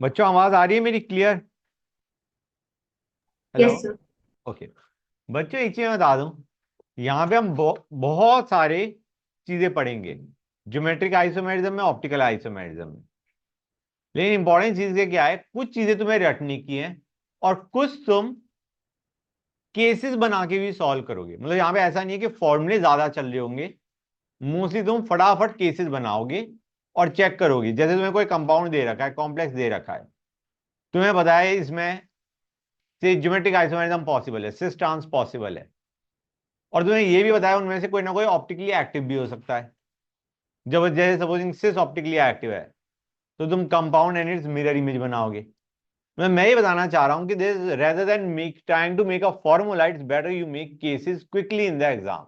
बच्चों आवाज आ रही है मेरी clear? Hello. Yes sir. Okay. बच्चों एक चीज मैं बता दूं, यहाँ पे हम बहुत सारे चीजें पढ़ेंगे ज्योमेट्रिक आइसोमेरिज्म में, ऑप्टिकल आइसोमेरिज्म में। लेकिन इंपॉर्टेंट चीज क्या है, कुछ चीजें तुम्हें रटने की हैं और कुछ तुम केसेस बना के भी सॉल्व करोगे। मतलब यहाँ पे ऐसा नहीं है कि फॉर्मूले ज्यादा चल रहे होंगे, मोस्टली तुम फटाफट केसेस बनाओगे और चेक करोगे। जैसे तुम्हें कोई कंपाउंड दे रखा है, कॉम्प्लेक्स दे रखा है, तुम्हें बताया इसमें से ज्योमेट्रिक आइसोमेरिज्म पॉसिबल है, सिस ट्रांस पॉसिबल है, और तुम्हें ये भी बताया उनमें से कोई ना कोई ऑप्टिकली एक्टिव भी हो सकता है। जब जैसे सपोजिंग सिस ऑप्टिकली एक्टिव है तो तुम compound and it's mirror image बनाओगे। मैं ये बताना चाह रहा हूं कि this rather than make trying to make a formula, it's better you make cases quickly in the exam.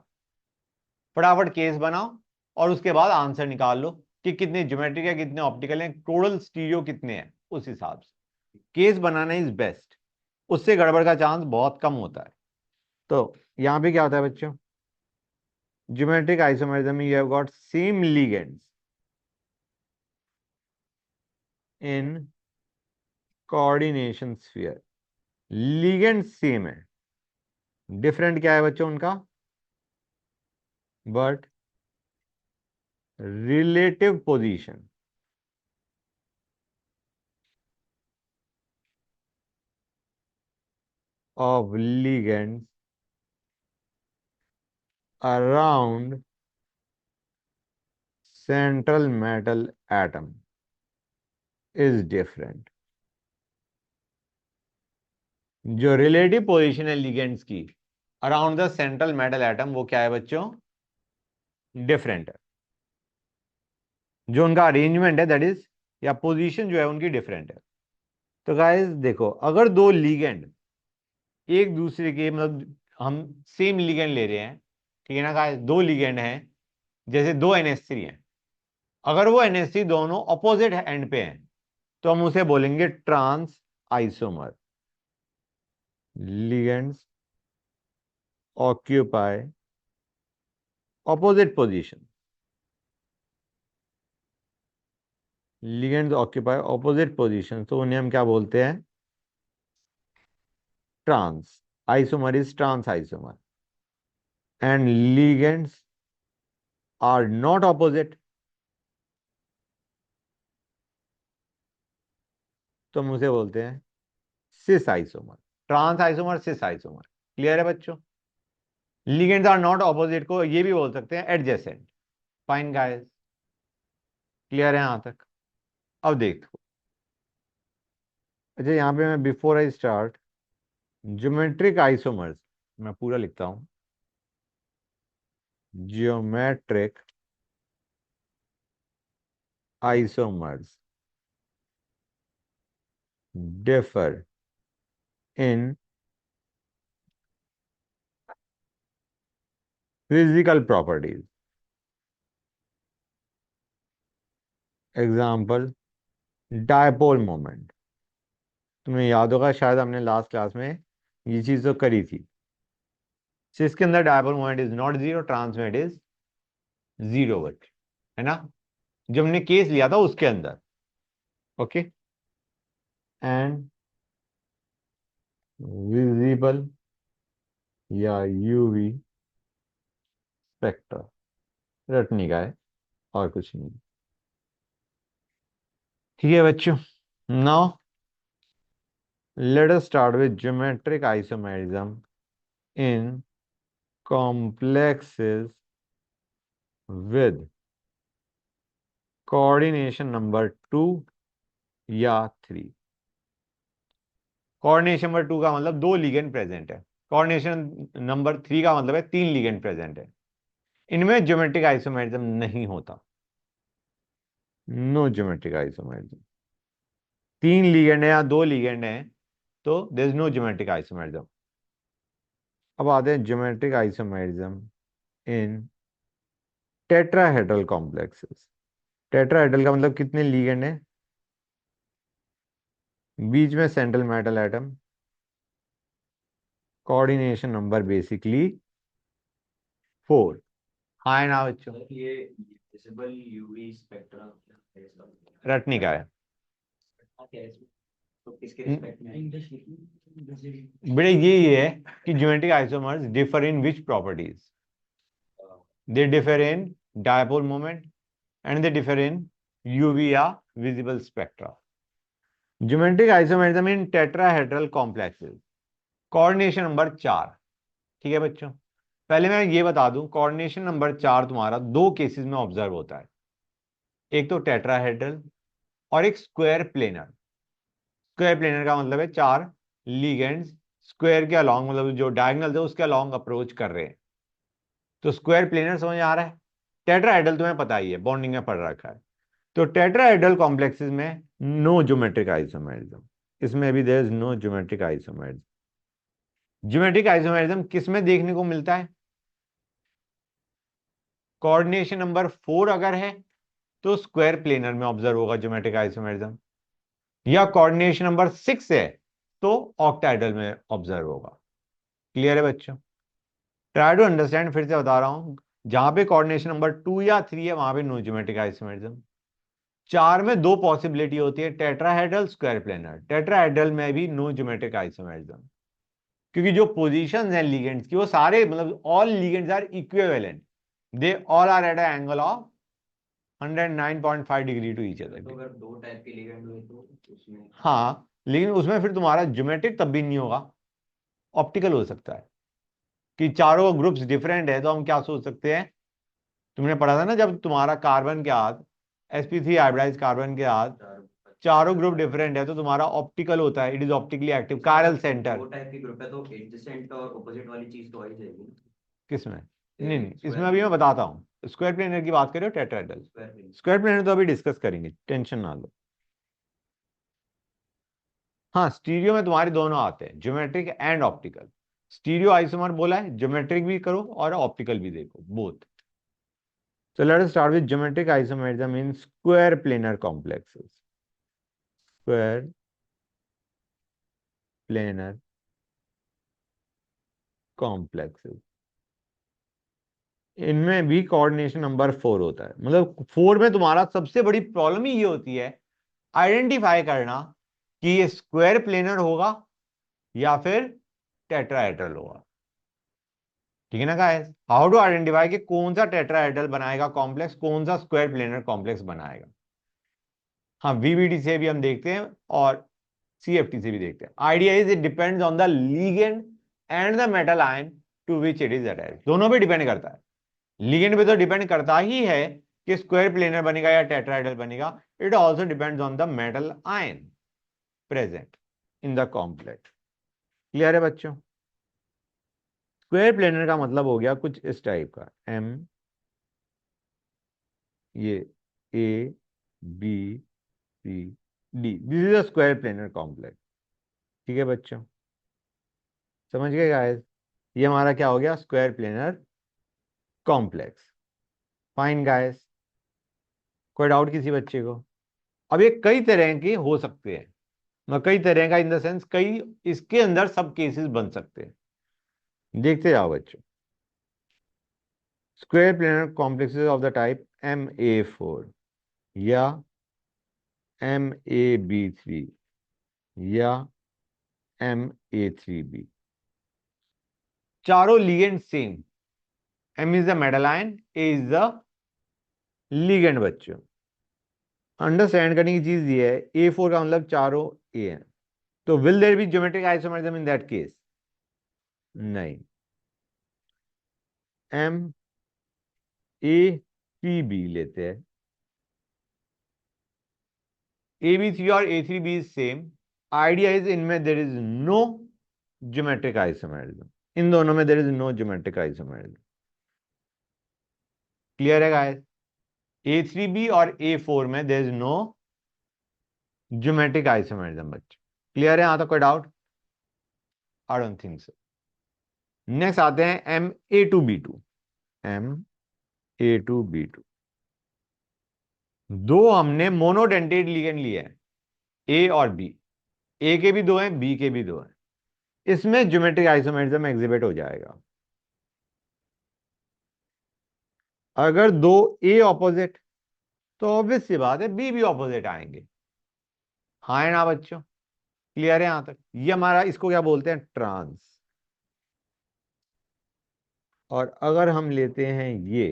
फटाफट केस बनाओ और उसके बाद आंसर निकाल लो कि कितने ज्योमेट्रिक है, कितने ऑप्टिकल हैं, टोटल स्टीरियो कितने हैं। उस हिसाब से केस बनाना इज बेस्ट, उससे गड़बड़ का चांस बहुत कम होता है। तो यहां पे क्या होता है बच्चों, ज्योमेट्रिक आइसोमेरिज्म में you have got same ligands in coordination sphere. Ligand same है, डिफरेंट क्या है बच्चों उनका, but relative position of ligands around central metal atom is different। जो रिलेटिव पोजीशन है लिगेंड्स की around the central metal atom, वो क्या है बच्चों, डिफरेंट है। जो उनका अरेंजमेंट है दैट इज, या पोजीशन जो है उनकी डिफरेंट है। तो गाइस देखो, अगर दो लिगेंड एक दूसरे के, मतलब हम सेम लिगेंड ले रहे हैं, ठीक है ना गाइस, दो लिगेंड हैं, जैसे दो NH3 हैं, अगर वो NH3 दोनों अपोजिट एंड पे हैं तो हम उसे बोलेंगे trans isomer. Ligands occupy opposite position, ligands occupy opposite position, तो उन्हें हम क्या बोलते हैं, trans isomer is trans isomer. And ligands are not opposite, तो हम उसे बोलते हैं cis isomer. Trans isomer, cis isomer. Clear है बच्चों? लिगेंड्स आर नॉट ऑपोजिट को ये भी बोल सकते हैं एडजेसेंट। फाइन गाइस, क्लियर है यहां तक? अब देखो, अच्छा यहाँ पे मैं before I start geometric isomers, मैं पूरा लिखता हूं, geometric isomers differ in physical properties। Example, dipole moment. तुम्हें याद होगा शायद हमने लास्ट क्लास में ये चीज तो करी थी। जिसके अंदर dipole moment is not zero, trans is zero but, है ना, जो हमने केस लिया था उसके अंदर। ओके। एंड विजिबल या यूवी स्पेक्ट्रा, रटने का है और कुछ नहीं। ठीक है बच्चों, now let us start with geometric isomerism in complexes with coordination number 2 या 3। कोऑर्डिनेशन नंबर 2 का मतलब दो लिगेंड प्रेजेंट है, कोऑर्डिनेशन नंबर 3 का मतलब है तीन लिगेंड प्रेजेंट है। इनमें ज्योमेट्रिक आइसोमेरिज्म नहीं होता, नो ज्योमेट्रिक आइसोमेरिज्म। तीन लिगेंड है या दो लिगेंड है तो there is no geometric isomerism. अब आते हैं geometric isomerism in tetrahedral complexes. Tetrahedral का मतलब कितने लिगेंड है, बीच में central metal atom, coordination number basically 4। हाँ है ना बच्चों? ये विजिबल यूवी स्पेक्ट्रम रटने का है। क्या है इसमें? तो किसके रिस्पेक्ट में? बेटा यही है कि geometric isomers differ in which properties? They differ in dipole moment and they differ in UV या visible spectra. Geometric isomerism in tetrahedral complexes, coordination number 4। ठीक है बच्चों, पहले मैं ये बता दूं, कोऑर्डिनेशन नंबर 4 तुम्हारा दो केसेस में ऑब्जर्व होता है, एक तो टेट्राहेड्रल और एक स्क्वायर प्लेनर। स्क्वायर प्लेनर का मतलब है चार लिगेंड्स स्क्वायर के अलोंग, मतलब जो डायगोनल है उसके अलोंग अप्रोच कर रहे हैं, तो स्क्वायर प्लेनर समझ आ रहा है। टेट्राहेड्रल तुम्हें पता ही है, बॉन्डिंग में पढ़ रखा है। तो टेट्राहेड्रल कॉम्प्लेक्सेस में नो ज्योमेट्रिक आइसोमेरिज्म, इसमें भी there is no geometric isomerism. Geometric isomerism किस में देखने को मिलता है? कोऑर्डिनेशन नंबर 4 अगर है तो स्क्वायर प्लेनर में ऑब्जर्व होगा ज्योमेट्रिक आइसोमेरिज्म, या कोऑर्डिनेशन नंबर 6 है तो ऑक्टाहेड्रल में ऑब्जर्व होगा। क्लियर है बच्चों? ट्राई टू अंडरस्टैंड, फिर से बता रहा हूं, जहां पे कोऑर्डिनेशन नंबर 2 या 3 है वहां पे नो ज्योमेट्रिक आइसोमेरिज्म। 4 में दो पॉसिबिलिटी होती है, टेट्राहेड्रल, स्क्वायर प्लेनर। टेट्राहेड्रल में भी नो ज्योमेट्रिक आइसोमेरिज्म, क्योंकि जो पोजीशंस हैं लिगेंड्स की वो सारे, मतलब all ligands are equivalent, they all are at an angle of 109.5 degree to each other. तो अगर दो टाइप के लिगेंड हुए तो उसमें, हाँ, लेकिन उसमें फिर तुम्हारा ज्योमेट्रिक तब भी नहीं होगा, ऑप्टिकल हो सकता है। कि चारों ग्रुप्स डिफरेंट है तो हम क्या सोच सकते हैं, तुमने पढ़ा था ना जब तुम्हारा कार्बन के हाथ sp3 हाइब्रिडाइज कार्बन के हाथ चारों ग्रुप डिफरेंट है तो तुम्हारा ऑप्टिकल होता है, it is optically active, chiral centre. दो टाइप की ग्रुप है तो एडजेसेंट और ऑपोजिट वाली चीज तो आ ही जाएगी। किसमें? नहीं नहीं, इसमें अभी मैं बताता हूँ। स्क्वायर प्लेनर की बात करें टेट्राहेड्रल, स्क्वायर स्क्वायर प्लेनर तो अभी डिस्कस करेंगे, टेंशन ना लो। हाँ, स्टीरियो में तुम्हारे दोनों आते हैं, geometric and optical. Stereo isomer बोला है, ज्योमेट्रिक भी करो और ऑप्टिकल भी देखो, both. So let us start with geometric isomerism in square planar complexes. Square planar complexes, इनमें भी कोऑर्डिनेशन नंबर 4 होता है। मतलब 4 में तुम्हारा सबसे बड़ी प्रॉब्लम ही ये होती है आइडेंटिफाई करना कि ये स्क्वायर प्लेनर होगा या फिर टेट्राहेड्रल होगा। ठीक है ना गाइस? हाउ टू आइडेंटिफाई कि कौन सा टेट्राहेड्रल बनाएगा कॉम्प्लेक्स, कौन सा स्क्वायर प्लेनर कॉम्प्लेक्स बनाएगा। हाँ, वीबीडी से भी हम देखते हैं और सीएफटी से भी देखते हैं। Idea is it depends on the ligand and the metal ion to which it is attached. दोनों पे डिपेंड करता है, लिगेंड पे तो डिपेंड करता ही है कि स्क्वायर प्लेनर बनेगा या टेट्राहेड्रल बनेगा, it also depends on the metal ion present in the complex. Clear है बच्चों? स्क्वायर प्लेनर का मतलब हो गया कुछ इस टाइप का, एम, ये A, B, C, D, this is a square planar complex. ठीक है बच्चों, समझ गए गाइस? ये हमारा क्या हो गया, square planar complex. Fine guys, कोई डाउट किसी बच्चे को? अब ये कई तरह के हो सकते हैं, कई तरह का इन द सेंस कई इसके अंदर सब केसेस बन सकते हैं। देखते जाओ बच्चों, square planar complexes of the type MA4 या MAB3 या MA3B, चारों ligand same. M is the metal ion, A is the ligand. बच्चों अंडरस्टैंड करने की चीज ये है, A4 का मतलब चारों A है, तो will there be geometric isomerism in that case? नहीं। MACB लेते हैं, AB3 और A3B is same. Idea is इनमें there is no geometric isomerism, इन दोनों में there is no geometric isomerism. Clear है गाइस? A3B और A4 में there is no geometric isomerism. बच्चे क्लियर है? यहां तक कोई doubt? I don't think so. Next आते हैं MA2B2। MA2B2, दो हमने मोनोडेंटेट लिगेंड लिए हैं, ए और बी। ए के भी दो हैं, बी के भी दो हैं, इसमें ज्योमेट्रिक आइसोमेरिज्म एग्जिबिट हो जाएगा। अगर दो ए ऑपोजिट तो ऑब्वियस सी बात है बी भी ऑपोजिट आएंगे। हाँ है ना बच्चों? क्लियर है यहां तक? ये हमारा, इसको क्या बोलते हैं, ट्रांस। और अगर हम लेते हैं ये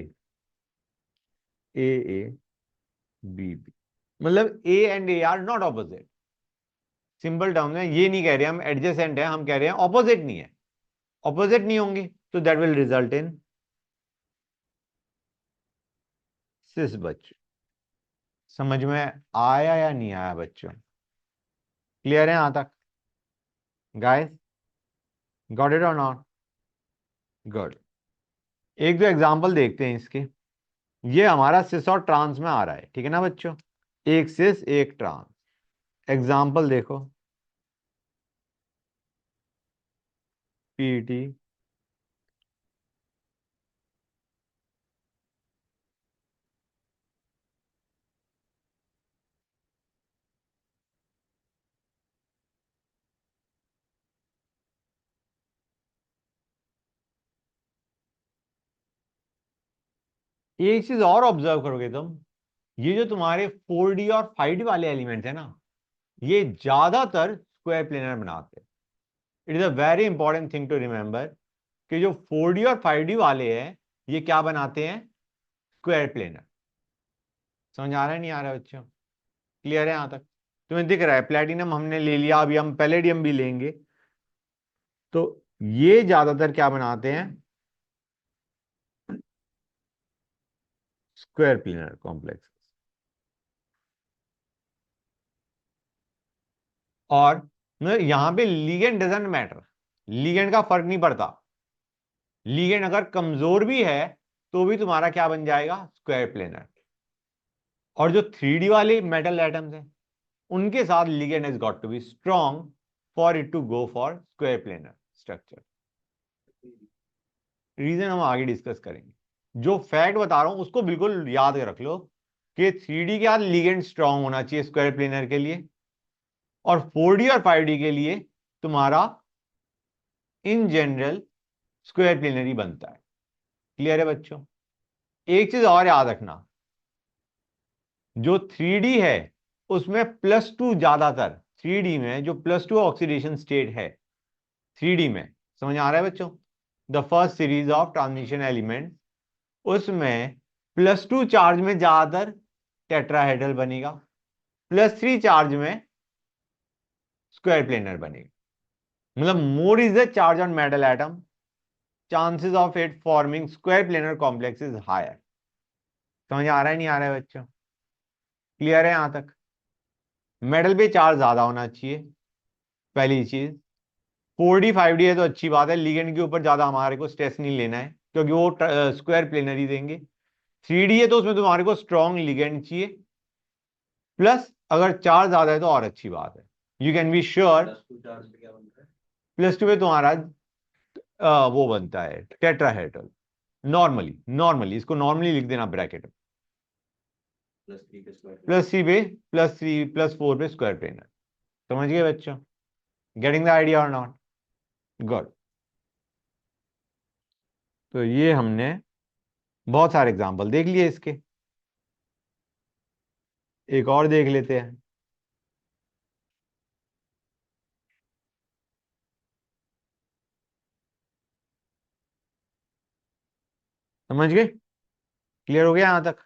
ए ए बी बी, मतलब A and A R not opposite. Simple term में ये नहीं कह रहे हम एडजेसेंट है, हम कह रहे हैं ऑपोजिट नहीं है। ऑपोजिट नहीं होंगे तो दैट विल रिजल्ट इन सिस बच्चों। समझ में आया या नहीं आया बच्चों? क्लियर है यहां तक गाइस? गॉट इट और नॉट? गुड। एक दो एग्जांपल देखते हैं इसके। ये हमारा सिस और ट्रांस में आ रहा है, ठीक है ना बच्चों? एक सिस एक ट्रांस। एग्जांपल देखो, पीटी। एक चीज और ऑब्जर्व करोगे तुम, ये जो तुम्हारे 4D और 5D वाले एलिमेंट है ना, ये ज्यादातर स्क्वायर प्लेनर बनाते हैं। It is a very important thing to remember कि जो 4D और 5D वाले हैं, ये क्या बनाते हैं, स्क्वायर प्लेनर। समझ आ रहा है नहीं आ रहा है बच्चों? क्लियर है यहां तक? तुम्हें दिख रहा है प्लेटिनम हमने ले लिया, अभी हम पैलेडियम भी लेंगे। तो ये ज्यादातर क्या बनाते हैं, स्क्वायर प्लेनर कॉम्प्लेक्स। और मतलब यहां पे लीगेंड डजंट मैटर, लीगेंड का फर्क नहीं पड़ता। लीगेंड अगर कमजोर भी है तो भी तुम्हारा क्या बन जाएगा, स्क्वायर प्लेनर। और जो 3D वाले मेटल एटम्स हैं, उनके साथ ligand has got to be strong for it to go for square planar structure. Reason हम आगे डिस्कस करेंगे। जो फैक्ट बता रहा हूं उसको बिल्कुल याद रख लो कि 3D के साथ लिगेंड स्ट्रॉन्ग होना चाहिए स्क्वायर प्लेनर के लिए, और 4D और 5D के लिए तुम्हारा इन जनरल स्क्वायर प्लेनर ही बनता है। क्लियर है बच्चों? एक चीज और याद रखना, जो 3D है उसमें +2 ज्यादातर, 3D में जो +2 ऑक्सीडेशन स्टेट है 3D में, समझ आ रहा है बच्चों? The first series of transition element, उसमें +2 चार्ज में ज्यादातर टेट्राहेड्रल बनेगा, +3 चार्ज में स्क्वायर प्लेनर बनेगा। मतलब more is the charge on metal atom, chances of it forming square planar complex is higher. समझ आ रहा है नहीं आ रहा है बच्चों? क्लियर है यहां तक? मेटल पे चार्ज ज्यादा होना चाहिए, पहली चीज। 4D 5D है तो अच्छी बात है, लिगेंड के ऊपर ज्यादा हमारे को स्ट्रेस नहीं लेना है क्योंकि वो स्क्वायर प्लेनर ही देंगे। 3D है तो उसमें तुम्हारे को स्ट्रॉन्ग लिगेंड चाहिए, प्लस अगर चार्ज ज्यादा है तो और अच्छी बात है। You can be sure. +2 charge पे क्या बनता है? +2 पे तुम्हारा वो बनता है टेट्राहेड्रल। नॉर्मली नॉर्मली इसको नॉर्मली लिख देना ब्रैकेट में। +3 पे स्क्वायर प्लेनर। +3 पे, +3 +4 पे स्क्वायर प्लेनर। समझ गए बच्चों? गेटिंग द आइडिया और नॉट? गुड। तो ये हमने बहुत सारे एग्जाम्पल देख लिए इसके, एक और देख लेते हैं। समझ गए? क्लियर हो गया यहां तक?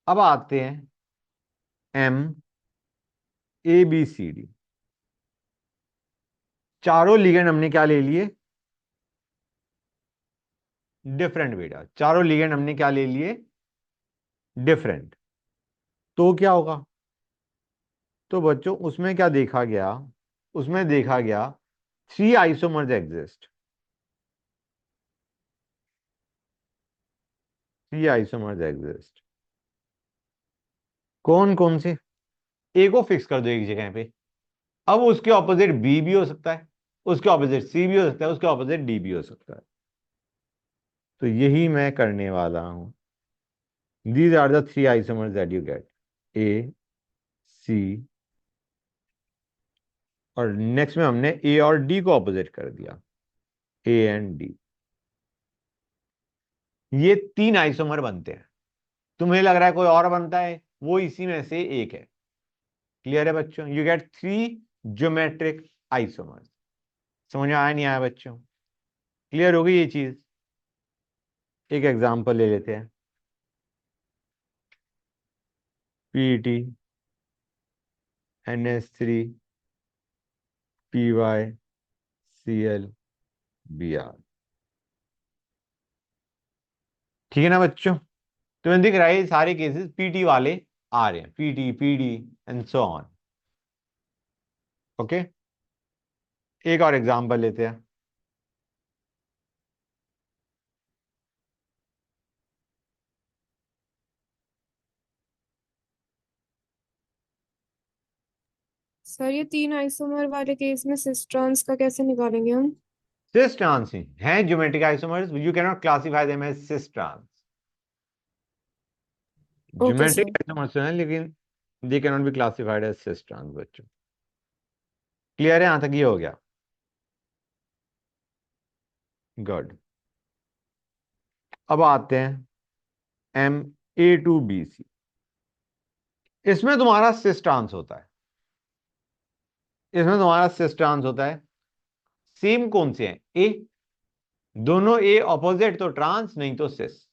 अब आते हैं MABCD। चारों लिगेंड हमने क्या ले लिए, डिफरेंट बेटा। चारों लिगेंड हमने क्या ले लिए, डिफरेंट। तो क्या होगा, तो बच्चों उसमें क्या देखा गया, उसमें देखा गया 3 आइसोमर्स एग्जिस्ट। 3 isomers exist. कौन कौन से, ए को फिक्स कर दो एक जगह पे। अब उसके ऑपोजिट बी भी हो सकता है, उसके ऑपोजिट सी भी हो सकता है, उसके ऑपोजिट डी भी हो सकता है। तो यही मैं करने वाला हूं। These are the 3 isomers that you get, A C, और नेक्स्ट में हमने ए और डी को ऑपोजिट कर दिया, ए एंड डी। ये 3 आइसोमर बनते हैं। तुम्हें लग रहा है कोई और बनता है, वो इसी में से एक है। क्लियर है बच्चों? You get 3 geometric isomers. समझ में आया नहीं आया बच्चों? क्लियर हो गई ये चीज? एक एग्जांपल ले लेते हैं। PET NH3 PyClBr। ठीक है ना बच्चों? तुम्हें दिख रहा है ये सारे केसेस पीटी वाले आ रहे हैं, PT PD and so on. Okay, एक और एग्जांपल लेते हैं। सर ये 3 आइसोमर वाले केस में सिस्ट्रॉन्स का कैसे निकालेंगे हम? सिस ट्रांस ही हैं geometric isomers, you can not classify them as cis trans. Okay geometric sir. Isomers हैं लेकिन they can not be classified as cis trans बच्चों। क्लियर है? यहां तक ये हो गया? गुड। अब आते हैं MA2BC। इसमें तुम्हारा सिस ट्रांस होता है, इसमें तुम्हारा सिस ट्रांस होता है। सेम कौन से हैं? ए, दोनों ए ऑपोजिट तो ट्रांस, नहीं तो सिस।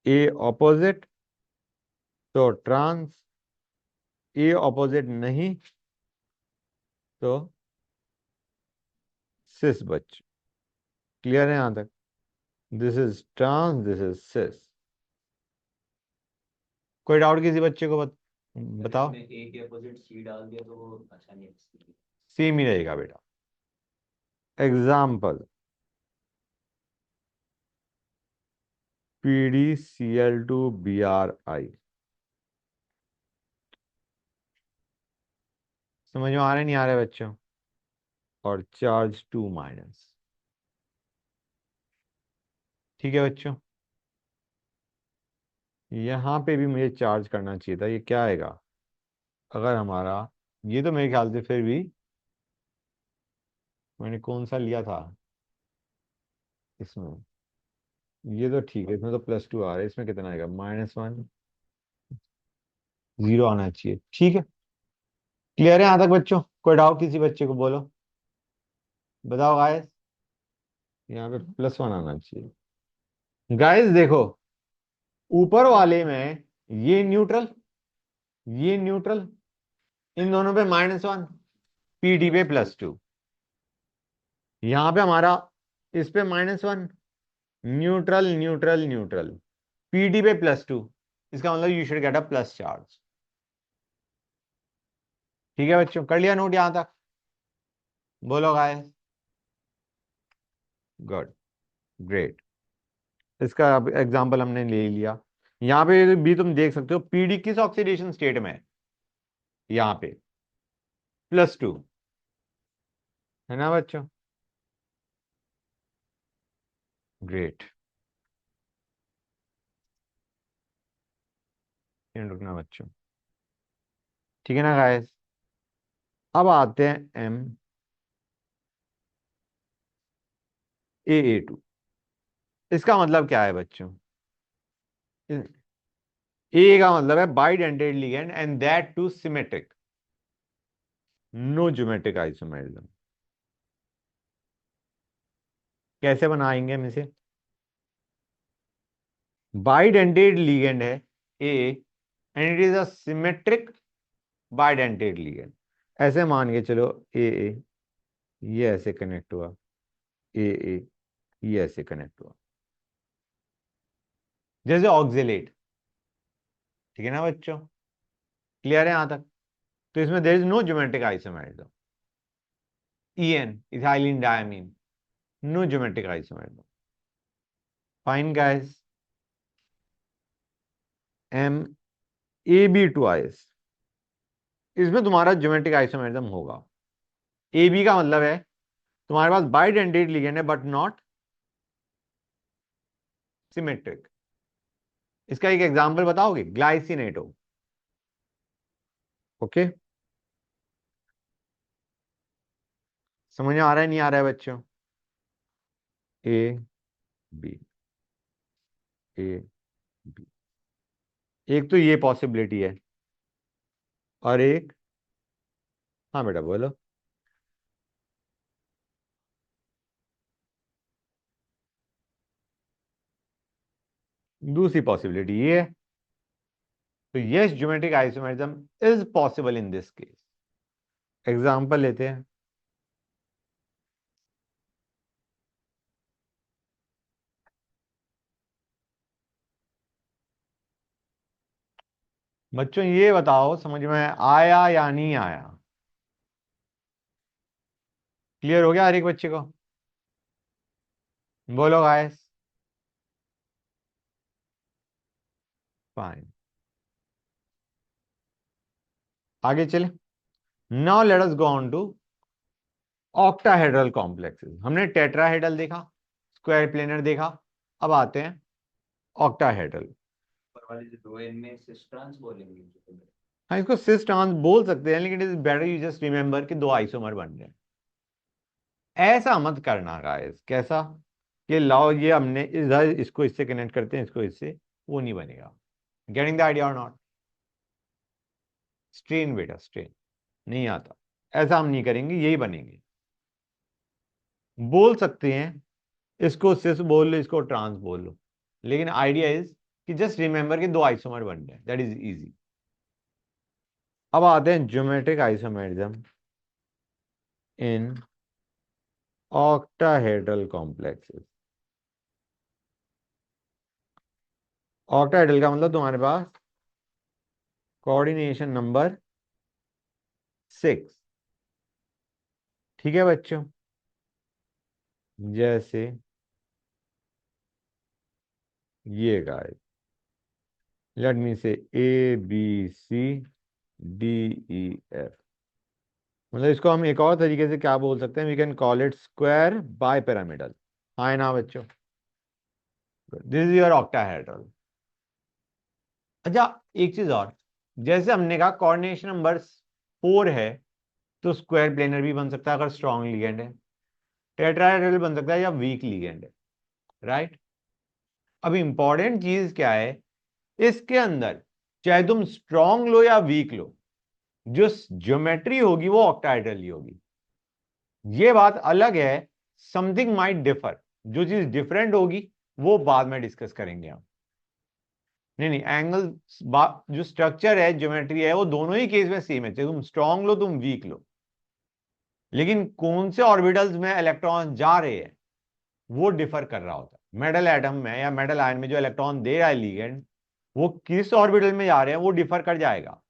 ए ऑपोजिट तो ट्रांस, ए ऑपोजिट नहीं तो सिस बच। क्लियर है यहां तक? This is trans, this is cis. कोई डाउट किसी बच्चे को बताओ। इसमें ए के अपोजिट सी डाल दिया तो वो अच्छा नहीं है। सेम ही रहेगा बेटा। Example PdCl2Bri। समझ में आ रहा है नहीं आ रहा है बच्चों? और चार्ज 2-। ठीक है बच्चों? यहां पे भी मुझे चार्ज करना चाहिए था, ये क्या आएगा अगर हमारा, ये तो मेरे ख्याल से फिर भी मैंने कौन सा लिया था इसमें, ये तो ठीक है, इसमें तो +2 आ रहा है, इसमें कितना आएगा? -1, 0 आना चाहिए। ठीक है, क्लियर है यहां तक बच्चों? कोई डाउट किसी बच्चे को बोलो, बताओ गाइस। यहाँ पे +1 आना चाहिए। गाइस देखो, ऊपर वाले में ये न्यूट्रल, ये न्यूट्रल, इन दोनों पे -1, पीडी पे +2। यहाँ पे हमारा इस पे -1, न्यूट्रल न्यूट्रल न्यूट्रल, पीडी पे +2। इसका मतलब you should get a plus charge. ठीक है बच्चों, कर लिया नोट यहां तक? बोलो गाइस। Good, great. इसका एग्जांपल हमने ले लिया। यहाँ पे भी तुम देख सकते हो पीडी किस ऑक्सीडेशन स्टेट में है, यहाँ पे +2 है ना बच्चों? ग्रेट। रुकना बच्चों, ठीक है ना गाइस? अब आते हैं MAA2। इसका मतलब क्या है बच्चों? ए का मतलब है bidentate ligand and that too symmetric, no geometric isomerism. कैसे बनाएंगे हम इसे? बाइडेंटेड लिगेंड है A and it is a symmetric bidentate ligand. ऐसे मान के चलो ए ए, ये ऐसे कनेक्ट हुआ, ए ए, ये ऐसे कनेक्ट हुआ, जैसे ऑक्जेलेट। ठीक है ना बच्चों? क्लियर है यहां तक? तो इसमें there is no geometric isomerism. EN ethylene diamine, no geometric isomerism. Fine guys. MAB2IS, इसमें तुम्हारा ज्योमेट्रिक आइसोमेरिज्म होगा। AB का मतलब है तुम्हारे पास बाइडेंटेड लिगेंड है बट नॉट सिमेट्रिक। इसका एक एग्जांपल बताओगे? ग्लाइसिनेटो। ओके, समझ में आ रहा है नहीं आ रहा है बच्चों? A B A एक तो ये पॉसिबिलिटी है, और एक, हाँ बेटा बोलो। दूसरी पॉसिबिलिटी ये है। तो yes, geometric isomerism is possible in this case. Example लेते हैं। बच्चों ये बताओ, समझ में आया या नहीं आया? क्लियर हो गया हर एक बच्चे को? बोलो गाइस। फाइन, आगे चले। Now let us go on to octahedral complexes. हमने टेट्राहेड्रल देखा, स्क्वायर प्लेनर देखा, अब आते हैं ऑक्टाहेड्रल। ऊपर वाले जो दो इनमें सिस्ट्रॉन्स बोलेंगे जो हाँ, इसको सिस ट्रांस बोल सकते हैं, लेकिन it is better you just remember कि दो आइसोमर बन रहे हैं। ऐसा मत करना गाइस। कैसा? कि लाओ ये हमने इधर इसको इससे कनेक्ट करते हैं, इसको इससे, वो नहीं बनेगा। गेटिंग द आइडिया और नॉट? स्ट्रेन बेटा, स्ट्रेन नहीं आता। ऐसा हम नहीं करेंगे, यही बनेंगे। बोल सकते हैं इसको सिस बोल लो, इसको ट्रांस बोल लो, लेकिन आइडिया इज कि जस्ट रिमेंबर कि दो आइसोमर बन रहे हैं, दैट इज इजी। अब आते हैं geometric isomerism in octahedral complexes. Octahedral का मतलब तुम्हारे पास कोऑर्डिनेशन नंबर 6। ठीक है बच्चों? जैसे ये गाइस, लेट मी से ABCDEF। मतलब इसको हम एक और तरीके से क्या बोल सकते हैं? We can call it square bipyramidal. हाँ ना बच्चों? This is your octahedral. अच्छा, एक चीज और, जैसे हमने कहा कोऑर्डिनेशन नंबर 4 है, तो स्क्वायर प्लेनर भी बन सकता है अगर स्ट्रॉन्ग लिगेंड है। टेट्राहेड्रल बन सकता है या वीक लिगेंड है, राइट? अब इंपॉर्टेंट चीज क्या है इसके अंदर, चाहे तुम स्ट्रॉन्ग लो या वीक लो, जो ज्योमेट्री होगी वो ऑक्टाहेड्रल ही होगी। ये बात अलग है, समथिंग माइट डिफर। जो चीज डिफरेंट होगी वो बाद में डिस्कस करेंगे हम। नहीं नहीं, एंगल, जो स्ट्रक्चर है, ज्योमेट्री है, वो दोनों ही केस में सेम है, चाहे तुम स्ट्रॉन्ग लो तुम वीक लो। लेकिन कौन से ऑर्बिटल्स में इलेक्ट्रॉन जा रहे हैं वो डिफर कर रहा होता है। मेटल एटम में या मेटल आयन में जो इलेक्ट्रॉन दे रहा है लिगेंड, वो किस ऑर्बिटल में जा रहे हैं वो डिफर कर जाएगा।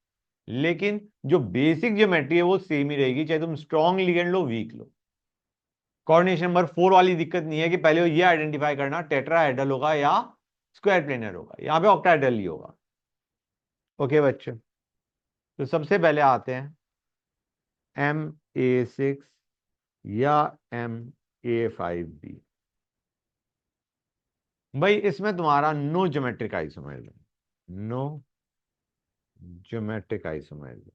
लेकिन जो बेसिक ज्योमेट्री है वो सेम ही रहेगी, चाहे तुम स्ट्रॉन्ग लिगेंड लो वीक लो। कोऑर्डिनेशन नंबर 4 वाली दिक्कत नहीं है कि पहले ये आइडेंटिफाई करना टेट्राहेड्रल होगा या स्क्वायर प्लेनर होगा, यहां पे ऑक्टाहेड्रल ही होगा। ओके बच्चों, तो सबसे पहले आते हैं MA6 या MA5B। भाई इसमें तुम्हारा no geometric isomerism, no geometric isomerism.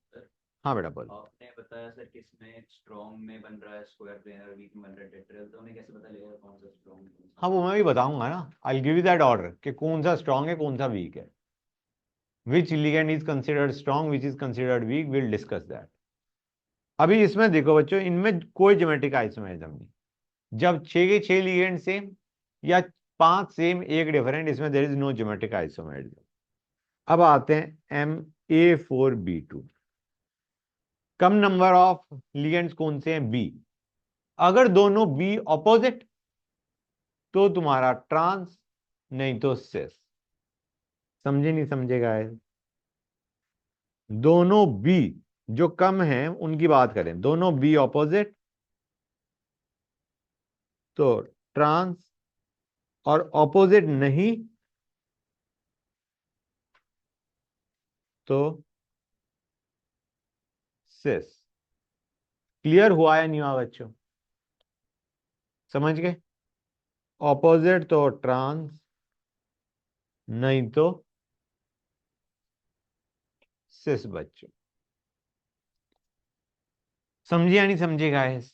हाँ बेटा बोल। आपने बताया सर कि इसमें स्ट्रॉन्ग में बन रहा है स्क्वायर प्लेनर, वीक में बन रहा है टेट्राहेड्रल, तो हमें कैसे पता लगेगा कौन सा स्ट्रॉन्ग हाँ वो मैं भी बताऊंगा ना, I give you that order कि कौन सा स्ट्रॉन्ग है कौन सा वीक है। Which ligand is considered strong, which is considered weak, will discuss that. अभी इसमें देखो बच्चों, इनमें कोई ज्योमेट्रिक आइसोमेरिज्म नहीं। जब 6 के 6 लिगेंड सेम या 5 सेम एक डिफरेंट, इसमें there is no geometric isomerism. अब आते हैं MA4B2। Come number of ligands कौन से हैं? बी। अगर दोनों बी ऑपोजिट तो तुम्हारा ट्रांस, नहीं तो सिस। समझे नहीं समझे गाइस? दोनों बी जो कम हैं उनकी बात करें, दोनों बी ऑपोजिट तो ट्रांस, और ऑपोजिट नहीं तो सिस। क्लियर हुआ या नहीं हुआ बच्चों? समझ गए? ऑपोजिट तो ट्रांस, नहीं तो सिस बच्चों। समझे या नहीं समझे गाइस?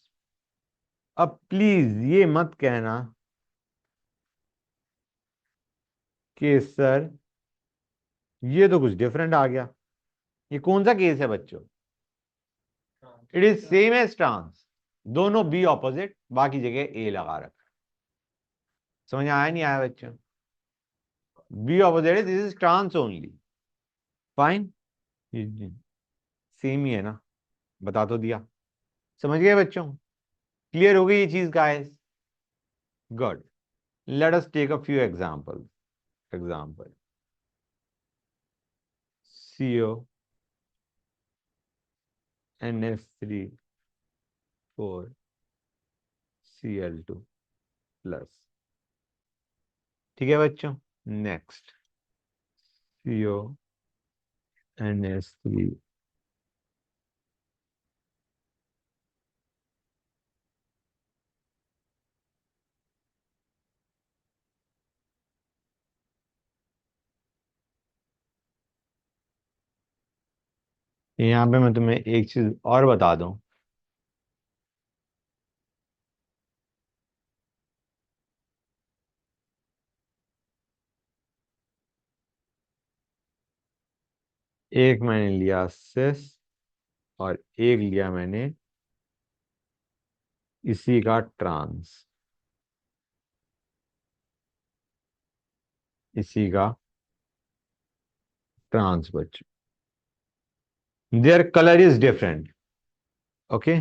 अब प्लीज ये मत कहना कि सर ये तो कुछ डिफरेंट आ गया। ये कौन सा केस है बच्चों? It is same as trans, दोनों बी ऑपोजिट, बाकी जगह ए लगा रखा। समझ आया नहीं आया बच्चों? B opposite, this is trans only. Fine, same ही है ना, बता तो दिया। समझ गए बच्चों? क्लियर हो गई ये चीज guys? Good. Let us take a few example. Example, CO NH3 4 Cl2 plus. ठीक है बच्चों, नेक्स्ट, CO NH3। यहाँ पे मैं तुम्हें एक चीज और बता दूं। एक मैंने लिया सिस और एक लिया मैंने इसी का ट्रांस, इसी का ट्रांस बच्चों। Their colour is different, okay.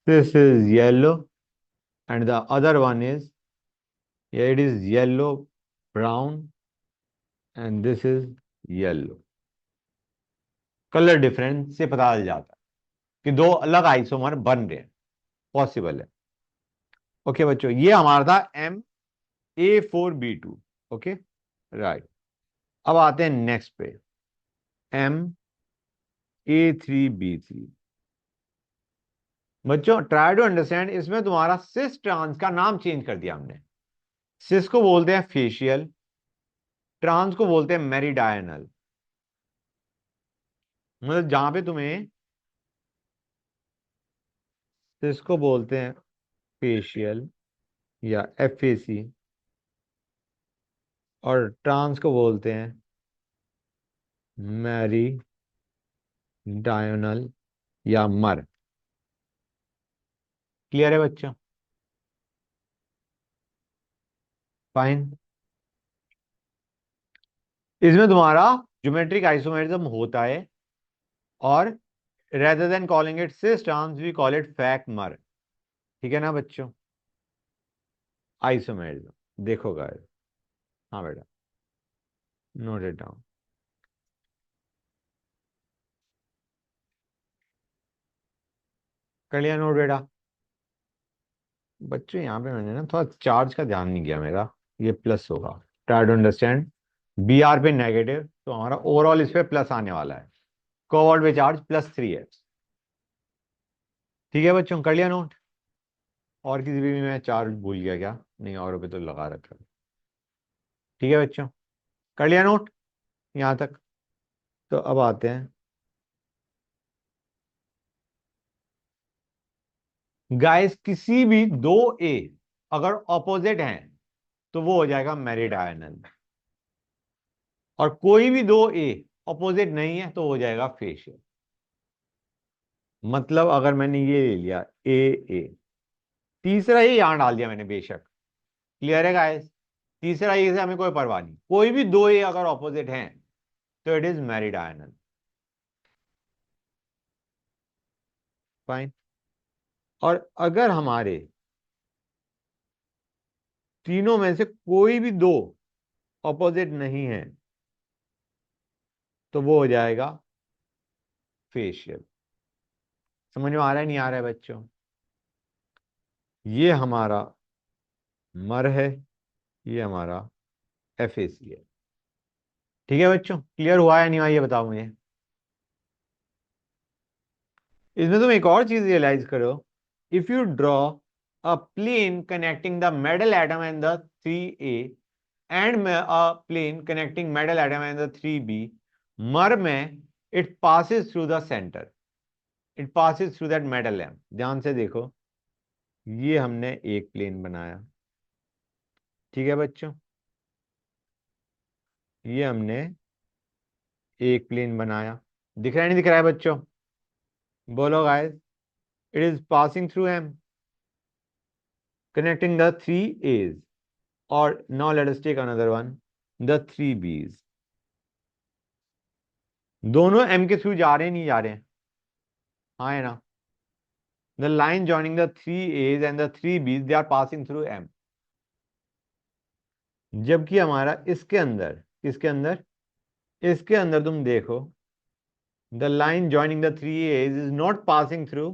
This is yellow and the other one is, it is yellow brown and this is yellow. Colour difference से पता चल जाता है कि दो अलग आइसोमर बन रहे हैं, पॉसिबल है। ओके बच्चों, ये हमारा था MA4B2। Okay, right. अब आते हैं नेक्स्ट पे, MA3B3। बच्चों ट्राई टू अंडरस्टैंड, इसमें तुम्हारा सिस ट्रांस का नाम चेंज कर दिया हमने। सिस को बोलते हैं फेशियल, ट्रांस को बोलते हैं मेरिडायनल। मतलब जहां पे तुम्हें सिस को बोलते हैं फेशियल या FAC, और ट्रांस को बोलते हैं मेरिडायनल या मर। क्लियर है बच्चों? फाइन। इसमें तुम्हारा ज्योमेट्रिक आइसोमेरिज्म होता है, और rather than calling it cis trans we call it fac mer. ठीक है ना बच्चों? आइसोमेरिज्म देखो गाइस। हाँ बेटा, नोट इट डाउन। कर लिया नोट बेटा? बच्चों यहाँ पे मैंने ना थोड़ा चार्ज का ध्यान नहीं किया मेरा, ये प्लस होगा। ट्राई टू अंडरस्टैंड, BR पे नेगेटिव, तो हमारा ओवरऑल इस पे प्लस आने वाला है। कोवर्ट पे चार्ज +3 है। ठीक है बच्चों, कर लिया नोट? और किसी भी मैं चार्ज भूल गया क्या? नहीं, और पे तो लगा रखा है। ठीक है बच्चों, कर लिया नोट यहाँ तक? तो अब आते हैं गाइस, किसी भी दो ए अगर ऑपोजिट हैं तो वो हो जाएगा मेरिडायनल, और कोई भी दो ए ऑपोजिट नहीं है तो हो जाएगा फेशियल। मतलब अगर मैंने ये ले लिया ए ए, तीसरा ही यहां डाल दिया मैंने बेशक। क्लियर है गाइस? तीसरा ये से हमें कोई परवाह नहीं, कोई भी दो ए अगर ऑपोजिट हैं तो इट इज मेरिडायनल। फाइन। और अगर हमारे तीनों में से कोई भी दो ऑपोजिट नहीं है तो वो हो जाएगा फेशियल। समझ में आ रहा है नहीं आ रहा है बच्चों? ये हमारा मर है, ये हमारा FAC है। ठीक है बच्चों, क्लियर हुआ है नहीं हुआ ये बताओ मुझे? इसमें तुम एक और चीज रियलाइज करो, if you draw a plane connecting the metal atom and the 3A and a plane connecting metal atom and the 3B, mer में it passes through the centre, it passes through that metal lamp. ध्यान से देखो, ये हमने एक plane बनाया। ठीक है बच्चों, ये हमने एक प्लेन बनाया, दिख रहा है नहीं दिख रहा है बच्चों? बोलो guys, it is passing through M, connecting the three A's. Or now let us take another one, the three B's. दोनों M के थ्रू जा रहे हैं नहीं जा रहे हैं? हाँ है ना? The line joining the three A's and the three B's, they are passing through M. जबकि हमारा इसके अंदर, इसके अंदर, इसके अंदर तुम देखो, the line joining the three A's is not passing through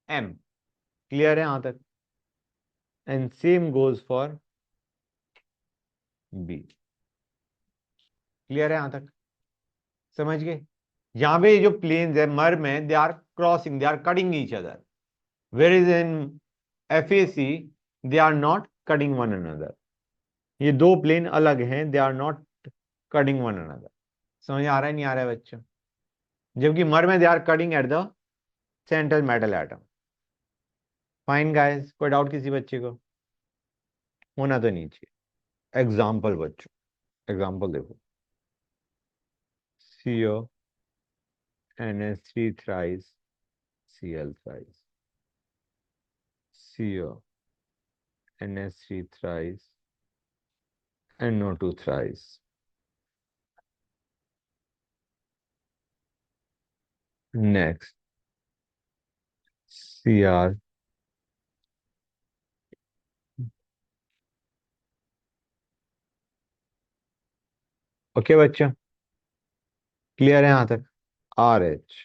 M. Clear है यहां तक? And same goes for B. Clear है यहां तक? समझ गए? यहां पे जो प्लेन्स है मर में, they are crossing, they are cutting each other, where is in FAC they are not cutting one another. ये दो प्लेन अलग हैं, they are not cutting one another. समझ आ रहा है नहीं आ रहा है बच्चों? जबकि मर में they are cutting at the central metal atom. Fine guys, कोई डाउट किसी बच्चे को? होना तो नहीं चाहिए। एग्जाम्पल बच्चों, एग्जाम्पल देखो, CO NH3 thrice Cl thrice, CO NH3 thrice NO2 thrice. Next, Cr, okay बच्चों, क्लियर है यहां तक? RH,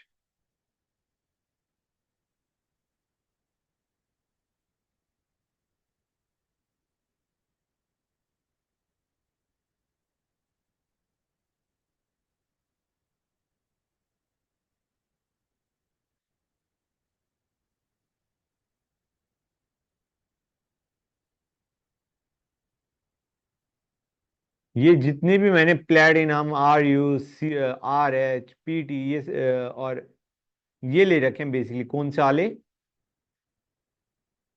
ये जितने भी मैंने प्लेटिनम, RU, RH, PT, ये और ये ले रखे हैं बेसिकली, कौन से वाले?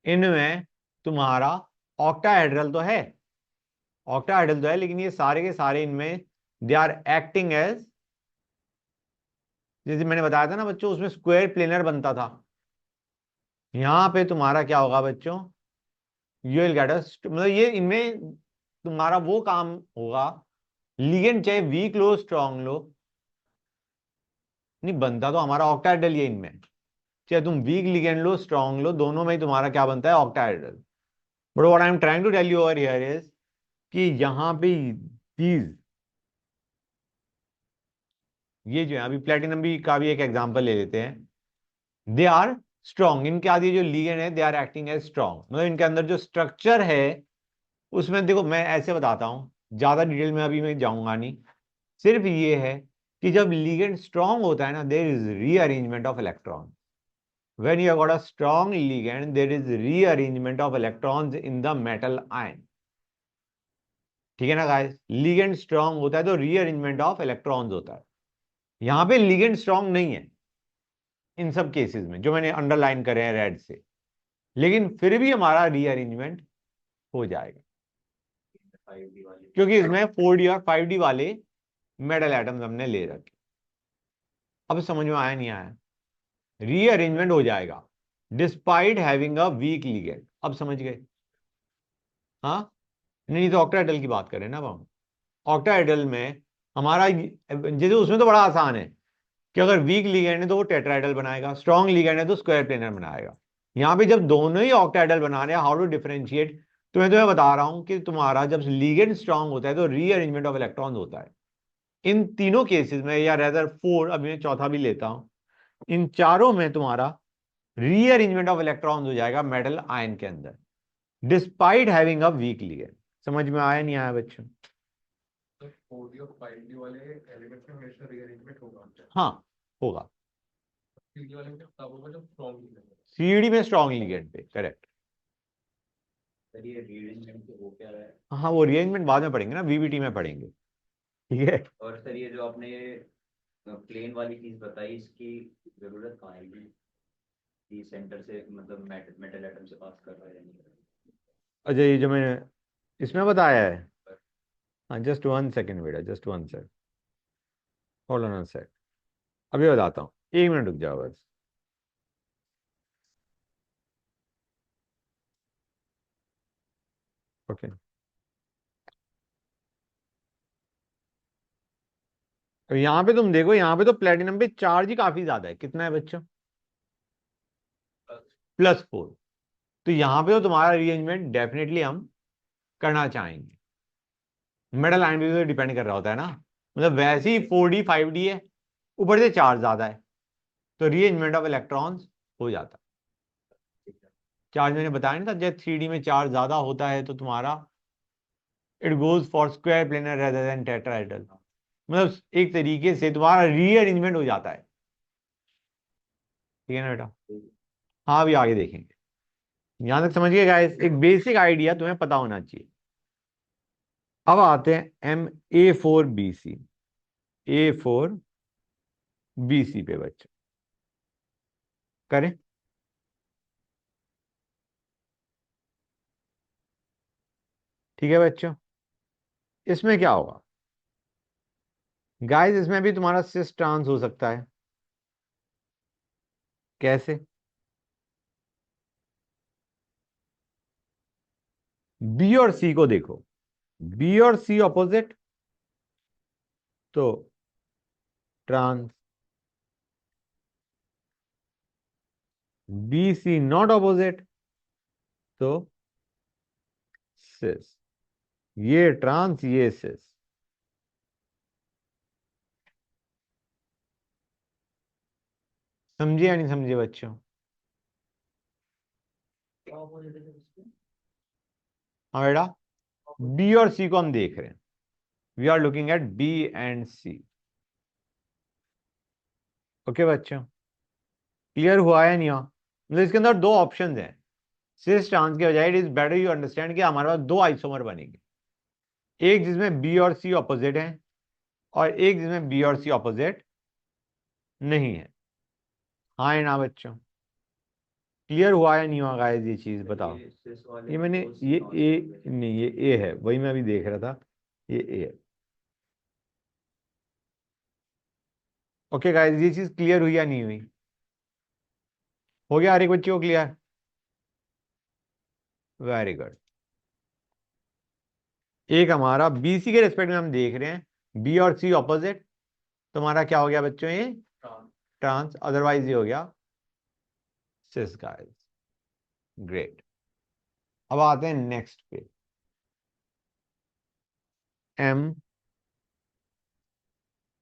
इनमें तुम्हारा ऑक्टाहेड्रल तो है, ऑक्टाहेड्रल तो है, लेकिन ये सारे के सारे इनमें दे आर एक्टिंग एज, जैसे मैंने बताया था ना बच्चों, उसमें स्क्वायर प्लेनर बनता था। यहां पे तुम्हारा क्या होगा बच्चों? यू विल गेट मतलब ये इनमें तुम्हारा वो काम होगा, लिगेंड चाहे वीक लो स्ट्रांग लो, नहीं बनता तो हमारा ऑक्टाहेड्रल ही है इनमें। चाहे तुम वीक लिगेंड लो स्ट्रांग लो, दोनों में ही तुम्हारा क्या बनता है? Octahedral. But what I am trying to tell you over here is कि यहाँ पे दीज, ये जो है अभी प्लेटिनम भी का भी एक एग्जांपल ले लेते हैं, दे आर स्ट्रॉन्ग, इनके आदि जो लिगेंड है they are acting as strong, मतलब इनके अंदर जो स्ट्रक्चर है उसमें देखो, मैं ऐसे बताता हूं, ज्यादा डिटेल में अभी मैं जाऊंगा नहीं, सिर्फ ये है कि जब लिगेंड स्ट्रॉन्ग होता है ना, there is rearrangement of electron. When you have got a strong ligand, there is rearrangement of electrons in the metal ion. ठीक है ना गाइस? लिगेंड स्ट्रॉन्ग होता है तो रीअरेंजमेंट ऑफ इलेक्ट्रॉन्स होता है। यहां पे लिगेंड स्ट्रॉन्ग नहीं है इन सब केसेस में जो मैंने अंडरलाइन करे हैं रेड से, लेकिन फिर भी हमारा रीअरेंजमेंट हो जाएगा, 5D वाली। क्योंकि इसमें 4D और 5D वाले मेटल एटम्स हमने ले रखे। अब समझ में आया नहीं आया? रीअरेंजमेंट हो जाएगा despite having a week ligand. अब समझ गए? हाँ, नहीं तो ऑक्टाहेड्रल की बात करें ना अब हम। ऑक्टाहेड्रल में हमारा जैसे उसमें तो बड़ा आसान है कि अगर वीक लिगेंड है तो वो टेट्राहेड्रल बनाएगा, स्ट्रॉन्ग लिगेंड है तो स्क्वायर प्लेनर बनाएगा। यहाँ पे जब दोनों ही ऑक्टाहेड्रल बना रहे हैं, हाउ टू डिफरेंशिएट, तो मैं तुम्हें बता रहा हूं कि तुम्हारा जब लिगेंड स्ट्रॉन्ग होता है तो रीअरेंजमेंट ऑफ इलेक्ट्रॉन्स होता है। इन तीनों केसेस में, या रेदर फोर, अभी मैं चौथा भी लेता हूं, इन चारों में तुम्हारा रीअरेंजमेंट ऑफ इलेक्ट्रॉन्स हो जाएगा मेटल आयन के अंदर, despite having a week ligand. समझ में आया नहीं आया बच्चों? तो 4D और 5D वाले एलिमेंट में हमेशा रीअरेंजमेंट होगा। हाँ होगा। 3D वाले में तब होगा जब स्ट्रॉन्ग लिगेंड। CD में स्ट्रॉन्ग लिगेंड पे, करेक्ट। सर ये रीअरेंजमेंट तो हो क्या रहा है? हाँ वो रीअरेंजमेंट बाद में पढ़ेंगे ना, VBT में पढ़ेंगे, ठीक है? और सर ये जो आपने प्लेन वाली चीज बताई, इसकी जरूरत कहाँ है कि सेंटर से मतलब मेटल एटम से पास कर रहा है या नहीं कर रहा अच्छा, ये जो मैंने इसमें बताया है, हाँ जस्ट 1 सेकेंड बेटा, just 1 second, hold on a sec, अभी बताता हूँ, 1 मिनट रुक जाओ बस। ओके, तो यहाँ पे तुम देखो, यहाँ पे तो प्लेटिनम पे चार्ज ही काफी ज्यादा है, कितना है बच्चों? +4। तो यहाँ पे तो तुम्हारा रीअरेंजमेंट डेफिनेटली हम करना चाहेंगे। मेटल आयन पे डिपेंड कर रहा होता है ना, मतलब वैसे ही 4D 5D है, ऊपर से चार्ज ज्यादा है, तो रीअरेंजमेंट ऑफ इलेक्ट्रॉन्स हो जाता है। चार्ज मैंने बताया नहीं था, जब 3D में चार्ज ज्यादा होता है तो तुम्हारा it goes for square planar rather than tetrahedral, मतलब एक तरीके से तुम्हारा रीअरेंजमेंट हो जाता है। ठीक है ना बेटा? हाँ अभी आगे देखेंगे। यहां तक समझिए गाइस, एक बेसिक आइडिया तुम्हें पता होना चाहिए। अब आते हैं Ma4Bc, A4Bc पे बच्चों, करें? ठीक है बच्चों, इसमें क्या होगा गाइस? इसमें भी तुम्हारा सिस ट्रांस हो सकता है। कैसे? बी और सी को देखो, बी और सी ऑपोजिट, तो trans. B C not opposite, तो सिस। ये ट्रांस, ये सिस। समझे या नहीं समझे बच्चों? हाँ बेटा, बी और सी को हम देख रहे हैं, we are looking at B and C. Okay बच्चों, क्लियर हुआ या नहीं हुआ? मतलब इसके अंदर दो ऑप्शंस हैं, सिस ट्रांस के बजाय it is better you understand कि हमारे पास दो आइसोमर बनेंगे, एक जिसमें बी और सी ऑपोजिट है, और एक जिसमें बी और सी ऑपोजिट नहीं है। हाँ या ना बच्चों? क्लियर हुआ या नहीं हुआ गाइस? ये चीज बताओ। ये cis वाले ये मैंने, दो ये नॉन ए सिंगल। नहीं, ये ए है, वही मैं अभी देख रहा था, ये ए है। ओके गाइस, ये चीज क्लियर हुई या नहीं हुई? हो गया हर एक बच्चे को क्लियर? Very good. एक हमारा बीसी के रेस्पेक्ट में हम देख रहे हैं, बी और सी ऑपोजिट, तुम्हारा क्या हो गया बच्चों? ये ट्रांस, अदरवाइज ये हो गया सिस गाइस। ग्रेट। अब आते हैं नेक्स्ट पे,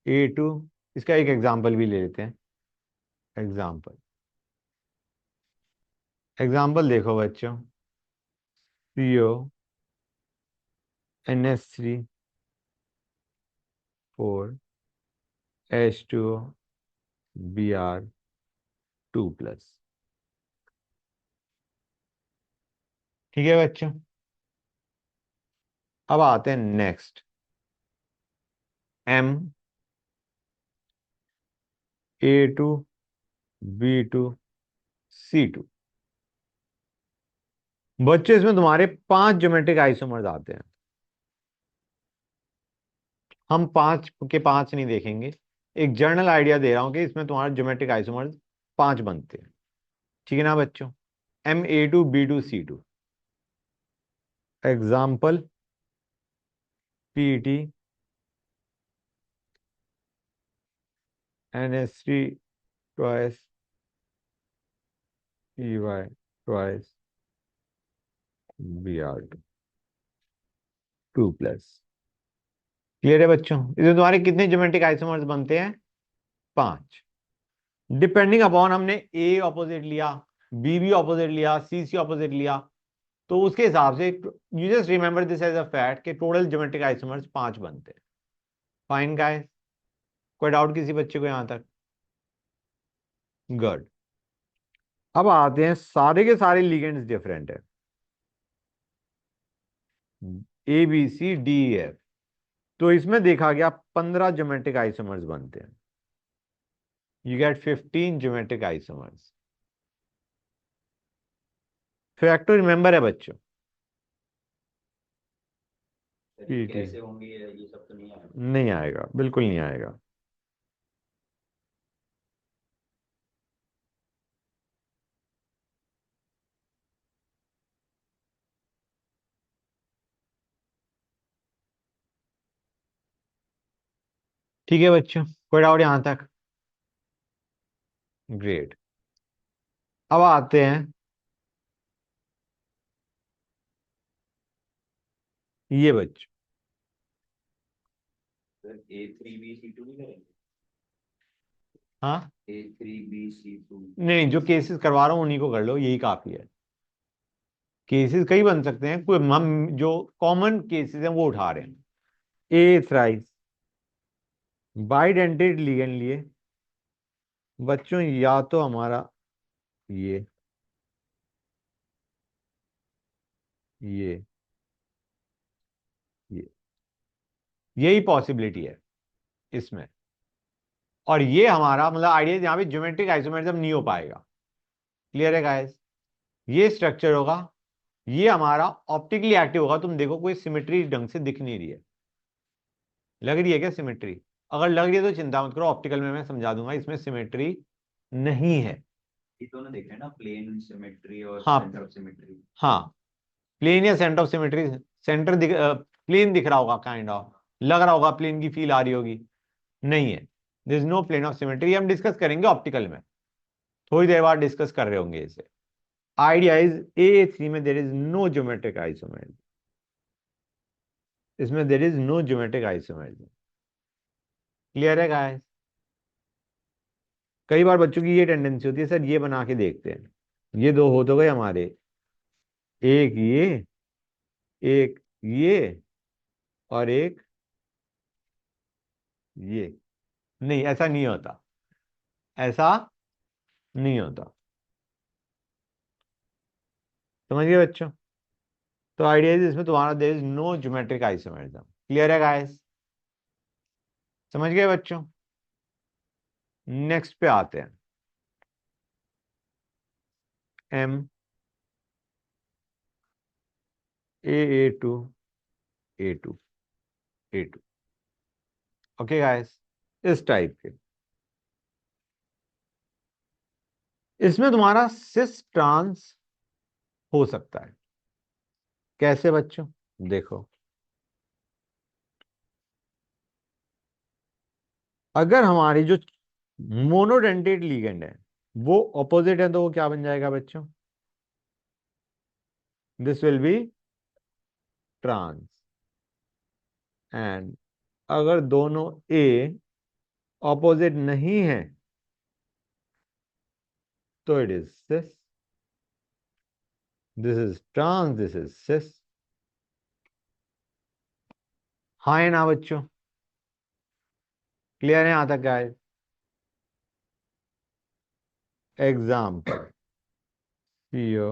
Ma2, इसका एक एग्जांपल भी ले लेते हैं। एग्जांपल, एग्जांपल देखो बच्चों, CONS3, 4H2O, Br2+। ठीक है बच्चों, अब आते हैं नेक्स्ट, Ma2B2C2। बच्चों इसमें तुम्हारे 5 ज्योमेट्रिक आइसोमर्स आते हैं। हम 5 के 5 नहीं देखेंगे, एक जनरल आइडिया दे रहा हूं कि इसमें तुम्हारे ज्योमेट्रिक आइसोमर्स 5 बनते हैं। ठीक है ना बच्चों? Ma2B2C2, example PET NH3 twice, Py twice, Br2+। Clear है बच्चों? इसमें तुम्हारे कितने ज्योमेट्रिक आइसोमर्स बनते हैं? 5। डिपेंडिंग अपॉन हमने ए ऑपोजिट लिया, बी भी ऑपोजिट लिया, सी सी ऑपोजिट लिया, तो उसके हिसाब से you just remember this as a fact कि टोटल ज्योमेट्रिक आइसोमर्स 5 बनते हैं। फाइन गाइस, कोई डाउट किसी बच्चे को यहां तक? गुड। अब आते हैं, सारे के सारे लिगेंड्स डिफरेंट है, ABCDEF, तो इसमें देखा गया 15 ज्योमेट्रिक आइसोमर्स बनते हैं। You get 15 geometric isomers. Fact to remember है बच्चों, पीटी कैसे होंगे ये सब तो नहीं आएगा। नहीं आएगा, बिल्कुल नहीं आएगा। ठीक है बच्चों, कोई डाउट यहां तक? ग्रेट। अब आते हैं ये बच्चों। सर A3B C2 भी करेंगे। हाँ, A3B C2। नहीं, जो केसेस करवा रहा हूँ उन्हीं को कर लो, यही काफी है। केसेस कई बन सकते हैं, कोई हम जो कॉमन केसेस हैं वो उठा रहे हैं। ए थ्राइस बाइडेंटेड लिगेंड लिए बच्चों, या तो हमारा ये ये ये यही पॉसिबिलिटी है इसमें। और ये हमारा मतलब आइडिया, यहाँ पे ज्योमेट्रिक आइसोमेरिज्म नहीं हो पाएगा। क्लियर है गाइस? ये स्ट्रक्चर होगा, ये हमारा ऑप्टिकली एक्टिव होगा। तुम देखो कोई सिमेट्री ढंग से दिख नहीं रही है, लग रही है क्या सिमेट्री? अगर लग रही है तो चिंता मत करो, ऑप्टिकल में मैं समझा दूंगा, इसमें सिमेट्री नहीं है। ये दोनों देखे ना, प्लेन सिमेट्री और हाँ, सेंटर ऑफ सिमेट्री। हाँ, प्लेन या सेंटर ऑफ सिमेट्री। सेंटर दिख, प्लेन दिख रहा होगा, काइंड ऑफ लग रहा होगा, प्लेन की फील आ रही होगी। नहीं है, this is no plane of symmetry. हम डिस्कस करेंगे ऑप्टिकल में, थोड़ी देर बाद डिस्कस कर रहे होंगे इसे। आइडिया इज A3 में there is no geometric isomerism, इसमें there is no geometric isomerism. Clear है गाइस? कई बार बच्चों की ये टेंडेंसी होती है, सर ये बना के देखते हैं। ये दो हो तो गए हमारे, एक एक ये और एक ये। नहीं, ऐसा नहीं होता, ऐसा नहीं होता। समझ गए बच्चों? तो आइडिया इज इसमें तुम्हारा there is no geometric isomerism. Clear है गाइस? समझ गए बच्चों? नेक्स्ट पे आते हैं। M A2 A2 A2। Okay guys, इस टाइप के। इसमें तुम्हारा सिस ट्रांस हो सकता है। कैसे बच्चों? देखो, अगर हमारी जो मोनोडेंटेट लिगेंड है वो ऑपोजिट है, तो वो क्या बन जाएगा बच्चों? This will be trans. And अगर दोनों ए ऑपोजिट नहीं है तो it is cis. This is trans, this is cis. हाँ है ना बच्चों? क्लियर है यहां तक guys? Example CO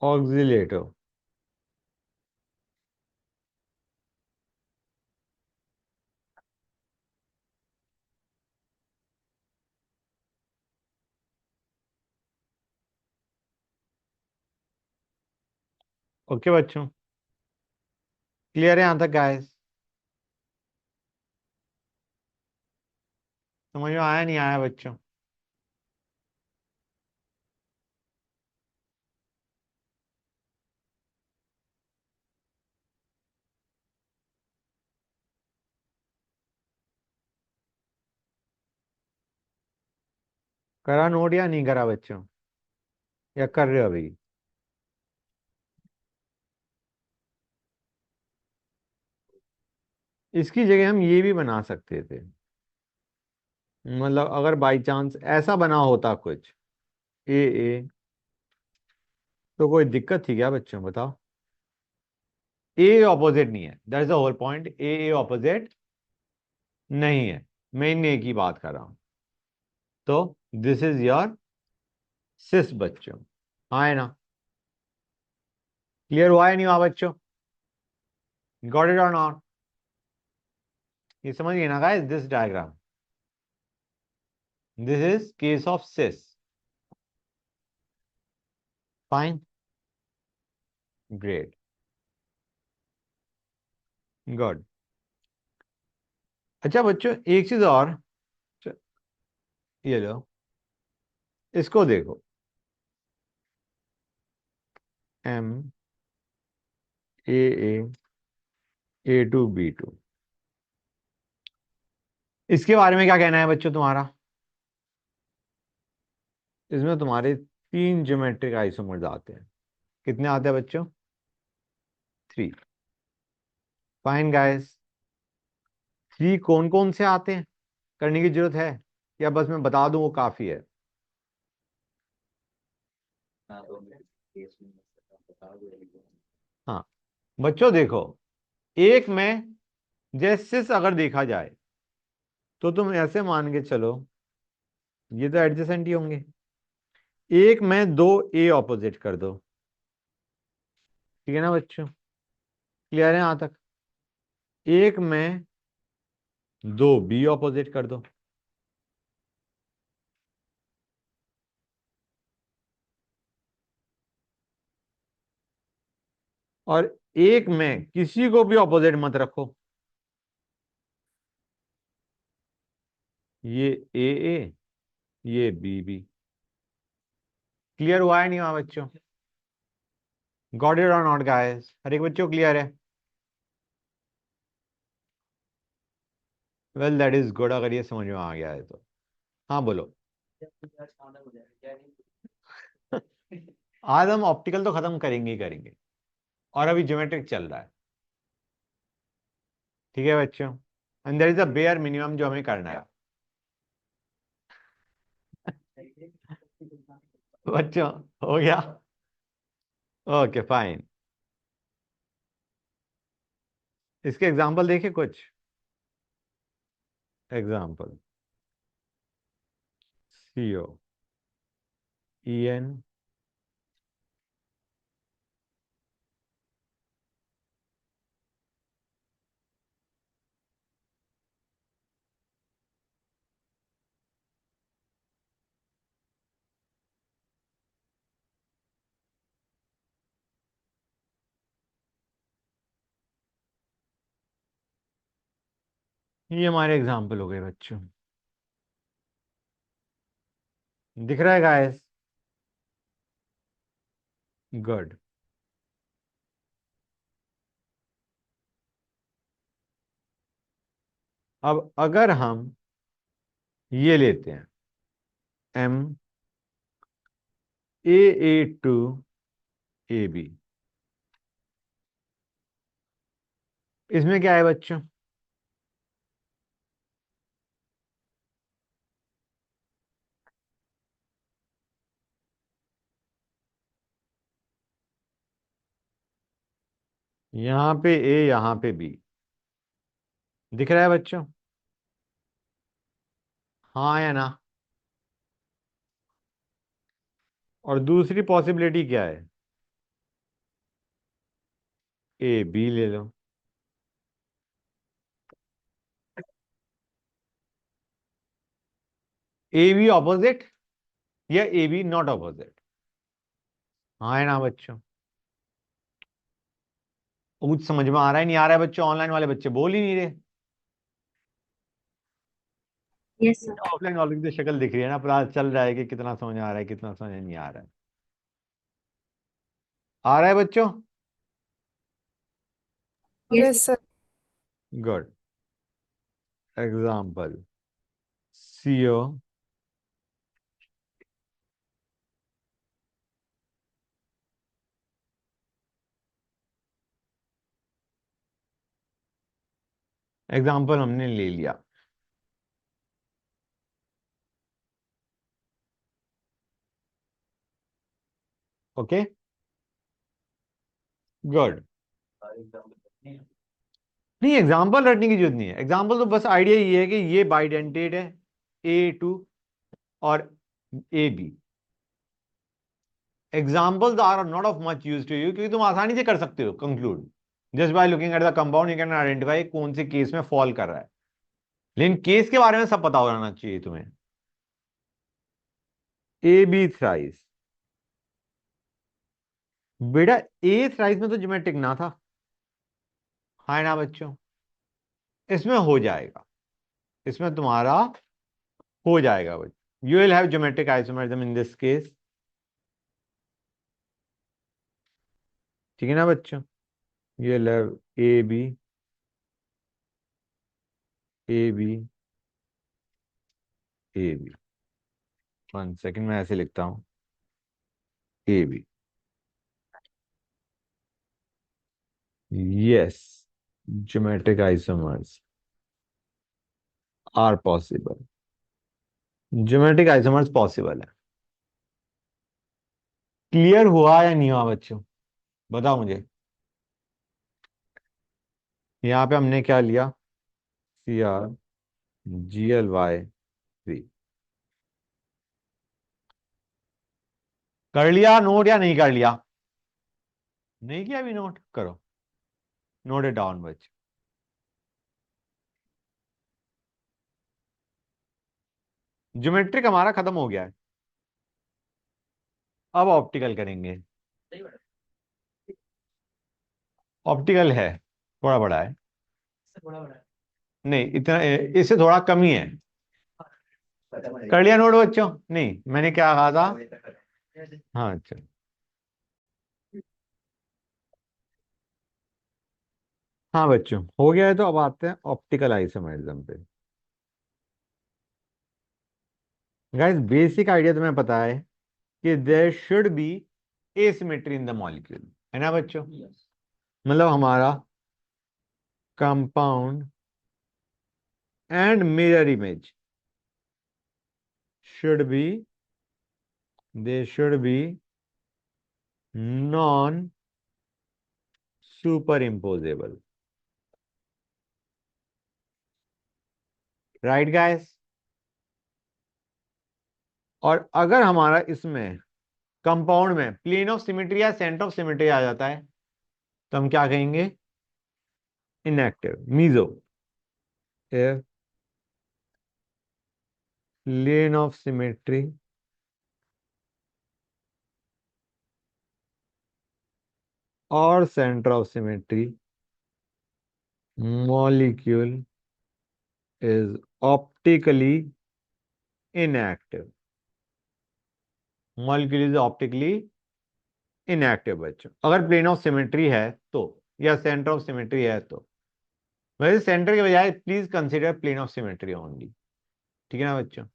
oxalato. Okay बच्चों, क्लियर है यहां तक गाइस? समझ में आया नहीं आया बच्चों? करा नोट या नहीं करा बच्चों, या कर रहे हो अभी? इसकी जगह हम ये भी बना सकते थे, मतलब अगर बाई चांस ऐसा बना होता कुछ ए, तो कोई दिक्कत थी क्या बच्चों, बताओ। ए ऑपोजिट नहीं है, that is the whole point, A opposite नहीं है, मैं इन ए की बात कर रहा हूं। तो दिस इज योर सिस बच्चों, हाँ है ना? क्लियर हुआ है नहीं हुआ बच्चों? गॉट इट और नॉट? ये समझिए ना guys, this diagram, this is case of cis. Fine, great, good. अच्छा बच्चों एक चीज और, च- ये लो, इसको देखो, एम A2B2, इसके बारे में क्या कहना है बच्चों तुम्हारा? इसमें तुम्हारे 3 ज्योमेट्रिक आइसोमर्स आते हैं। कितने आते हैं बच्चों? 3। फाइन गाइस, 3 कौन कौन से आते हैं, करने की जरूरत है या बस मैं बता दूं वो काफी है? हाँ तो केस में बता दो। हाँ बच्चों देखो, एक में जैसे अगर देखा जाए तो तुम ऐसे मान के चलो, ये तो एडजेसेंट ही होंगे। एक में 2 ए ऑपोजिट कर दो, ठीक है ना बच्चों? क्लियर है यहां तक? एक में 2 बी ऑपोजिट कर दो, और एक में किसी को भी ऑपोजिट मत रखो, ये ए, ये बी। क्लियर हुआ है नहीं हुआ बच्चों? गॉट इट और नॉट गाइस, हर एक बच्चों क्लियर है? वेल दैट इज गुड, अगर ये समझ में आ गया है तो। हाँ बोलो। आज हम ऑप्टिकल तो खत्म करेंगे ही करेंगे, और अभी ज्योमेट्रिक चल रहा है, ठीक है बच्चों? And there is a bare minimum जो हमें करना है बच्चों, हो गया? Okay fine. इसके एग्जांपल देखे कुछ? एग्जांपल, COEN, ये हमारे एग्जांपल हो गए बच्चों। दिख रहा है गाइस? गुड। अब अगर हम ये लेते हैं, MAA2AB, इसमें क्या है बच्चों? यहाँ पे ए, यहाँ पे बी, दिख रहा है बच्चों? हाँ या ना? और दूसरी पॉसिबिलिटी क्या है? AB ले लो, AB ऑपोजिट या AB नॉट ऑपोजिट, हाँ है ना बच्चों? कुछ समझ में आ रहा है नहीं आ रहा है बच्चों? ऑनलाइन वाले बच्चे बोल ही नहीं रहे। Yes sir. ऑफलाइन वालों की तो शक्ल दिख रही है ना, पता चल रहा है कि कितना समझ आ रहा है कितना समझ नहीं आ रहा है। आ रहा है बच्चों? Yes yes sir. Good. Example, CO example हमने ले लिया। Okay, good. सारे एग्जाम्पल नहीं है। नहीं, एग्जाम्पल रटने की जरूरत नहीं है। एग्जाम्पल तो बस आइडिया ये है कि ये बाइडेंटेड है, A2 और AB। Examples are not of much use to you, क्योंकि तुम आसानी से कर सकते हो conclude just by looking at the compound. You can identify कौन से केस में फॉल कर रहा है, लेकिन केस के बारे में सब पता हो जाना चाहिए तुम्हें। AB थ्राइस, बेटा A थ्राइस में तो ज्योमेट्रिक ना था, है ना बच्चों? इसमें हो जाएगा, इसमें तुम्हारा हो जाएगा बच्चों। You will have geometric isomerism in this case, ठीक है ना बच्चों? You will have AB, AB, AB। 1 second, मैं ऐसे लिखता हूं, AB। Yes, geometric isomers are possible. Geometric isomers possible है। क्लियर हुआ या नहीं हुआ बच्चों? बताओ मुझे। यहाँ पे हमने क्या लिया? CrGly3। कर लिया नोट या नहीं कर लिया? नहीं किया अभी? नोट करो, नोट इट डाउन बच्चों। ज्योमेट्रिक हमारा खत्म हो गया है, अब ऑप्टिकल करेंगे। सही बात है। ऑप्टिकल है, थोड़ा बड़ा है। इससे बड़ा बड़ा है। नहीं इतना, इससे थोड़ा कम ही है। कर लिया नोट बच्चों? नहीं, मैंने क्या कहा था? हाँ अच्छा। हाँ बच्चों, हो गया है तो अब आते हैं ऑप्टिकल आइसोमेरिज्म पे। गाइस बेसिक आइडिया तुम्हें पता है कि there should be asymmetry in the molecule, है ना बच्चों? Yes. मतलब हमारा compound and mirror image should be, they should be non superimposable, right guys? और अगर हमारा इसमें कंपाउंड में प्लेन ऑफ सिमेट्री या सेंटर ऑफ सिमेट्री आ जाता है तो हम क्या कहेंगे? Inactive, meso. if plane of symmetry or center of symmetry molecule is optically inactive, molecule is optically inactive बच्चों। अगर प्लेन ऑफ सिमेट्री है तो, या सेंटर ऑफ सिमेट्री है तो। वैसे सेंटर के बजाय please consider plane of symmetry only, ठीक है ना बच्चों?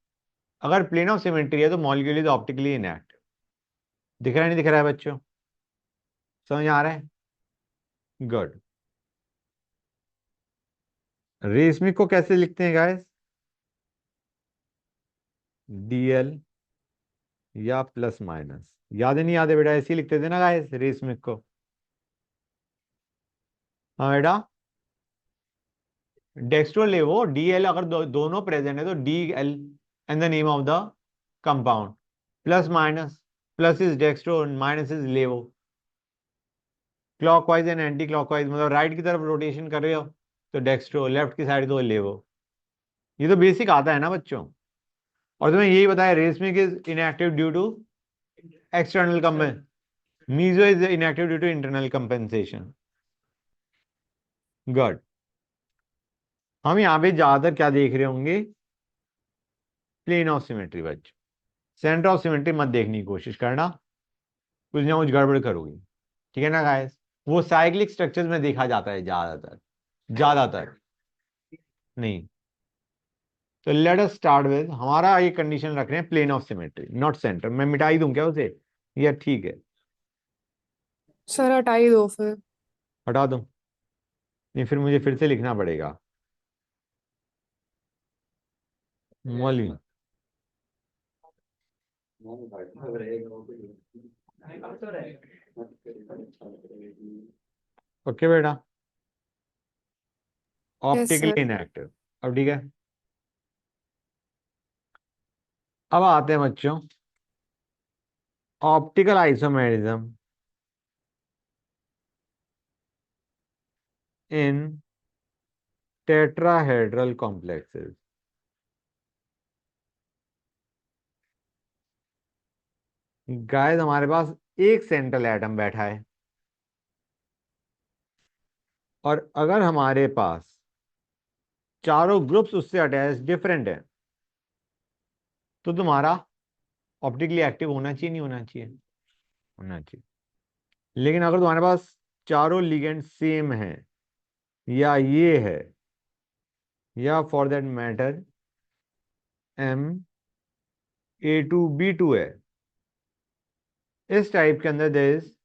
अगर प्लेन ऑफ सिमेट्री है तो मॉलिक्यूल इज ऑप्टिकली इनएक्टिव। दिख रहा है नहीं दिख रहा है बच्चों? समझ आ रहा है? गुड। रेशमिक को कैसे लिखते हैं गाइस? DL या प्लस माइनस, याद है नहीं याद है बेटा? ऐसे ही लिखते थे ना गाइस रेशमिक को। हाँ बेटा, डेक्स्ट्रो ले वो DL, अगर दोनों प्रेजेंट है तो DL and the name of the compound. Plus minus, plus is dextro, minus is लेवो। क्लॉकवाइज एंड एंटी क्लॉकवाइज, मतलब राइट की तरफ रोटेशन कर रहे हो तो डेक्स्ट्रो, लेफ्ट की साइड तो लेवो। ये तो बेसिक आता है ना बच्चों। और तुम्हें यही बताया racemic is inactive due to external compensation, meso is inactive due to internal compensation. Good. हम यहाँ पे ज्यादातर क्या देख रहे होंगे? प्लेन ऑफ सिमेट्री बच्चों। सेंटर ऑफ सिमेट्री मत देखने की कोशिश करना, कुछ ना कुछ गड़बड़ करोगी, ठीक है ना गाइस? वो साइक्लिक स्ट्रक्चर्स में देखा जाता है ज्यादातर, ज्यादातर नहीं। तो लेट अस स्टार्ट विद, हमारा ये कंडीशन रख रहे हैं plane of symmetry not centre. मैं मिटा ही दूं क्या उसे, या ठीक है सर हटा ही दो फिर। हटा दूं? नहीं फिर मुझे फिर से लिखना पड़ेगा। मौली ओके बेटा, यस ऑप्टिकली सर। इनएक्टिव। अब ठीक है, अब आते हैं बच्चों optical isomerism in tetrahedral complexes. Guys हमारे पास एक सेंट्रल एटम बैठा है, और अगर हमारे पास चारों ग्रुप्स उससे अटैच डिफरेंट है, तो तुम्हारा ऑप्टिकली एक्टिव होना चाहिए, नहीं होना चाहिए? होना चाहिए। लेकिन अगर तुम्हारे पास चारों लिगेंड सेम है, या ये है, या for that matter M A2B2 है, इस टाइप के अंदर there is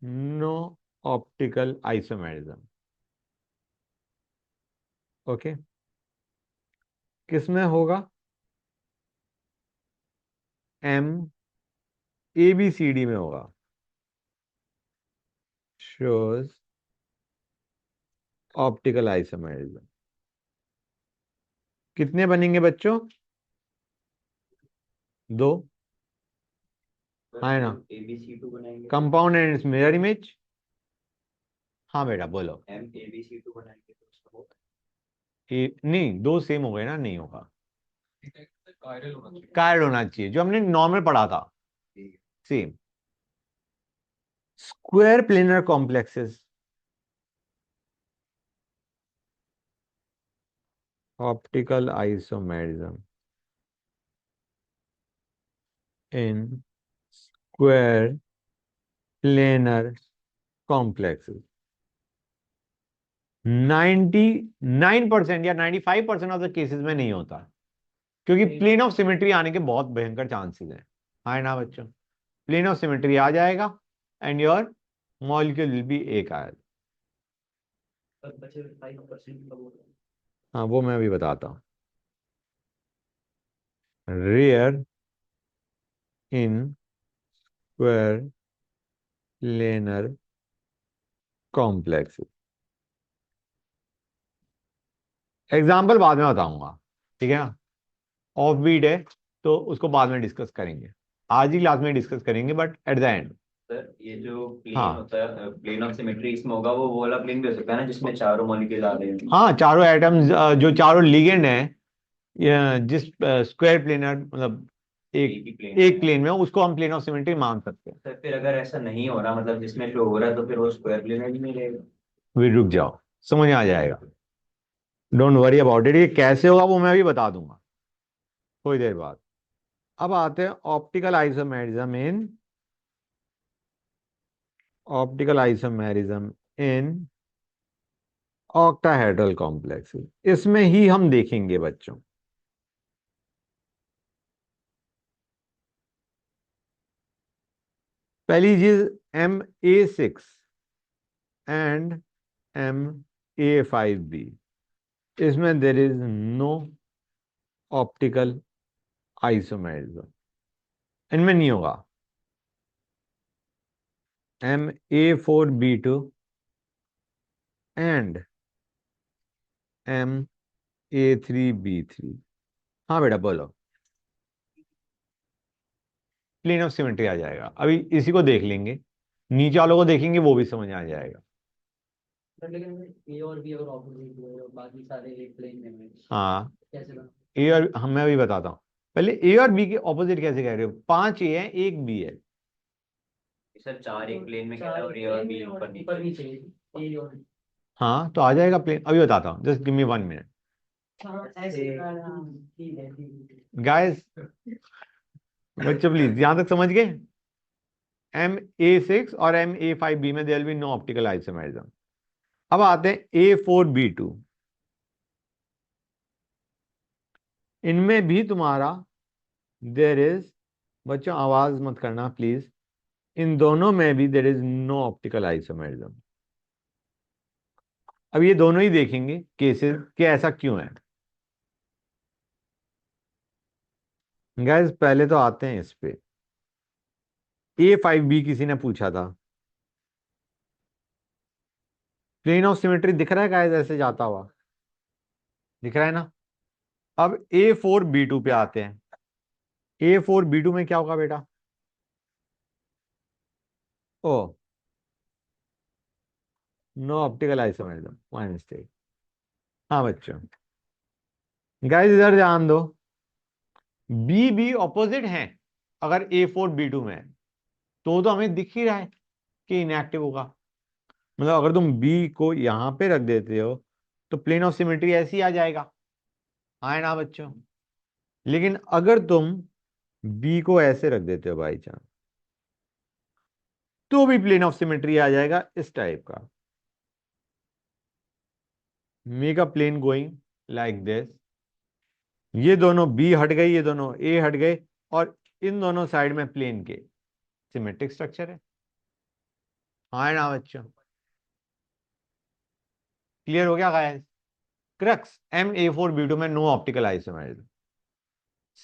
no optical isomerism. Okay, किसमें होगा? MABCD में होगा। Shows optical isomerism. कितने बनेंगे बच्चों? दो। हाँ है ना, ABC2 बनाएंगे, compound and it's mirror image. हाँ बेटा बोलो। MABC2 बनाएंगे तो उसका होगा। नहीं, दो सेम हो गए ना, नहीं होगा। कायरल होना चाहिए। कार्ड होना चाहिए, जो हमने नॉर्मल पढ़ा था, same. Square planar complexes, optical isomerism in square planar complexes. 99% या 95% ऑफ द केसेस में नहीं होता, क्योंकि प्लेन ऑफ सिमेट्री आने के बहुत भयंकर चांसेस हैं। हाँ ना बच्चों, प्लेन ऑफ सिमेट्री आ जाएगा and your molecule will be achiral. हाँ वो मैं अभी बताता हूँ। Rare in square planar complex. Example बाद में बताऊंगा, ठीक है ना? ऑफ बीट है तो उसको बाद में डिस्कस करेंगे, आज ही क्लास में डिस्कस करेंगे, but at the end. Sir ये जो प्लेन हाँ होता है, प्लेन ऑफ सिमेट्री इसमें होगा, वो वाला प्लेन भी हो सकता है ना जिसमें चारों मॉलिक्यूल आ रहे हैं। हाँ, चारों एटम्स जो चारों लिगेंड हैं, जिस स्क्वायर प्लेनर मतलब एक एक ही प्लेन एक प्लेन में, उसको हम प्लेन ऑफ सिमेट्री मान सकते हैं। सर फिर अगर ऐसा नहीं हो रहा, मतलब जिसमें शो हो रहा है, तो फिर वो स्क्वायर प्लेन में भी नहीं रहेगा। वे रुक जाओ, समझ में आ जाएगा, डोंट वरी अबाउट इट। ये कैसे होगा वो मैं भी बता दूंगा थोड़ी देर बाद। अब आते हैं optical isomerism in octahedral complex. इसमें ही हम देखेंगे बच्चों, पहली चीज MA6 एंड MA5B, इसमें there is no optical isomerism, इनमें नहीं होगा। MA4B2 and MA3B3। हाँ बेटा बोलो। प्लेन ऑफ सिमेट्री आ जाएगा, अभी इसी को देख लेंगे, नीचे वालों को देखेंगे, वो भी समझ आ जाएगा। लेकिन ए और बी अगर ऑपोजिट हो और बाकी सारे एक प्लेन में हैं, हाँ, कैसे बना? ए और हम मैं भी बताता हूँ। पहले ए और बी के ऑपोजिट कैसे कह रहे हो? 5 ए है, एक बी है। सर चार एक प्लेन में क्या है चार और ए और बी ऊपर ऊपर नीचे। नीचे ए और हाँ तो आ जाएगा प्लेन, अभी बताता हूँ, जस्ट गिव मी 1 मिनट ऐसे ठीक है ठीक है। गाइस। बच्चों प्लीज यहां तक समझ गए? MA6 और MA5B में there will be no optical isomerism. अब आते हैं A4B2, इनमें भी तुम्हारा देयर इज, बच्चों आवाज मत करना प्लीज, इन दोनों में भी there is no optical isomerism. अब ये दोनों ही देखेंगे केसेस कि ऐसा क्यों है। गाइस पहले तो आते हैं इस पे। A5B किसी ने पूछा था, प्लेन ऑफ सिमेट्री दिख रहा है गाइस ऐसे जाता हुआ, दिख रहा है ना। अब A4B2 पे आते हैं। A4B2 में क्या होगा बेटा? Oh, no optical isomerism, my mistake. हाँ बच्चों, गाइस इधर ध्यान दो, बी बी ऑपोजिट हैं। अगर A4B2 में है तो हमें दिख ही रहा है कि इनएक्टिव होगा। मतलब अगर तुम बी को यहां पे रख देते हो तो प्लेन ऑफ सिमेट्री ऐसे ही आ जाएगा, हाँ ना बच्चों। लेकिन अगर तुम बी को ऐसे रख देते हो बाई चांस, तो भी प्लेन ऑफ सिमेट्री आ जाएगा इस टाइप का। Make a plane going like this, ये दोनों बी हट गई, ये दोनों ए हट गए, और इन दोनों साइड में प्लेन के सिमेट्रिक स्ट्रक्चर है, हाँ ना बच्चों। क्लियर हो गया गाइस? क्रक्स MA4B2 में no optical isomerism.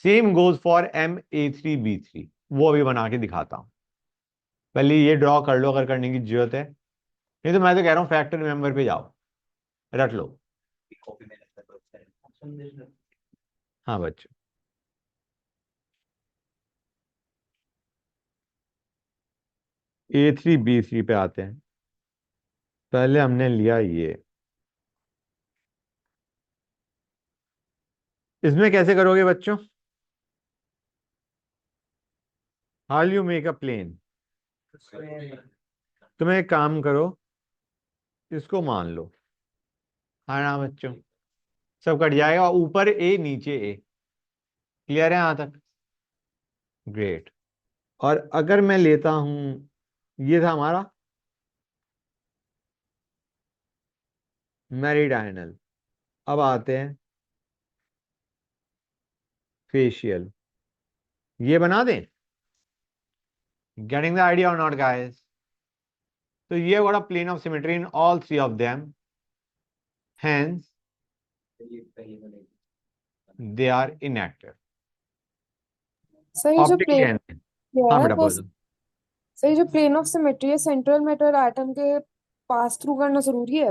Same goes for MA3B3, वो अभी बना के दिखाता हूं। पहले ये ड्रॉ कर लो अगर करने की जरूरत है, नहीं तो मैं तो कह रहा हूं फैक्टर मेंबर पे जाओ, रट लो। कॉपी मैंने कर दो सर। हाँ बच्चों, A3B3 पे आते हैं। पहले हमने लिया ये, इसमें कैसे करोगे बच्चों? How you make a plane? तुम एक काम करो, इसको मान लो, हाँ ना बच्चों, सब कट जाएगा, ऊपर ए नीचे ए। क्लियर है यहां तक? ग्रेट। और अगर मैं लेता हूं, ये था हमारा मेरिडायनल। अब आते हैं फेशियल, ये बना दें। गेटिंग द आइडिया और नॉट गाइस? तो ये what a plane of symmetry in all three of them, hence ये पहली वाली। They R inactive. सर ये जो ऑप्टिकली प्लेन एंड, किया हाँ है बेटा वो, बोलो। सर ये जो प्लेन ऑफ सिमेट्री है सेंट्रल मैटर एटम के पास थ्रू करना जरूरी है?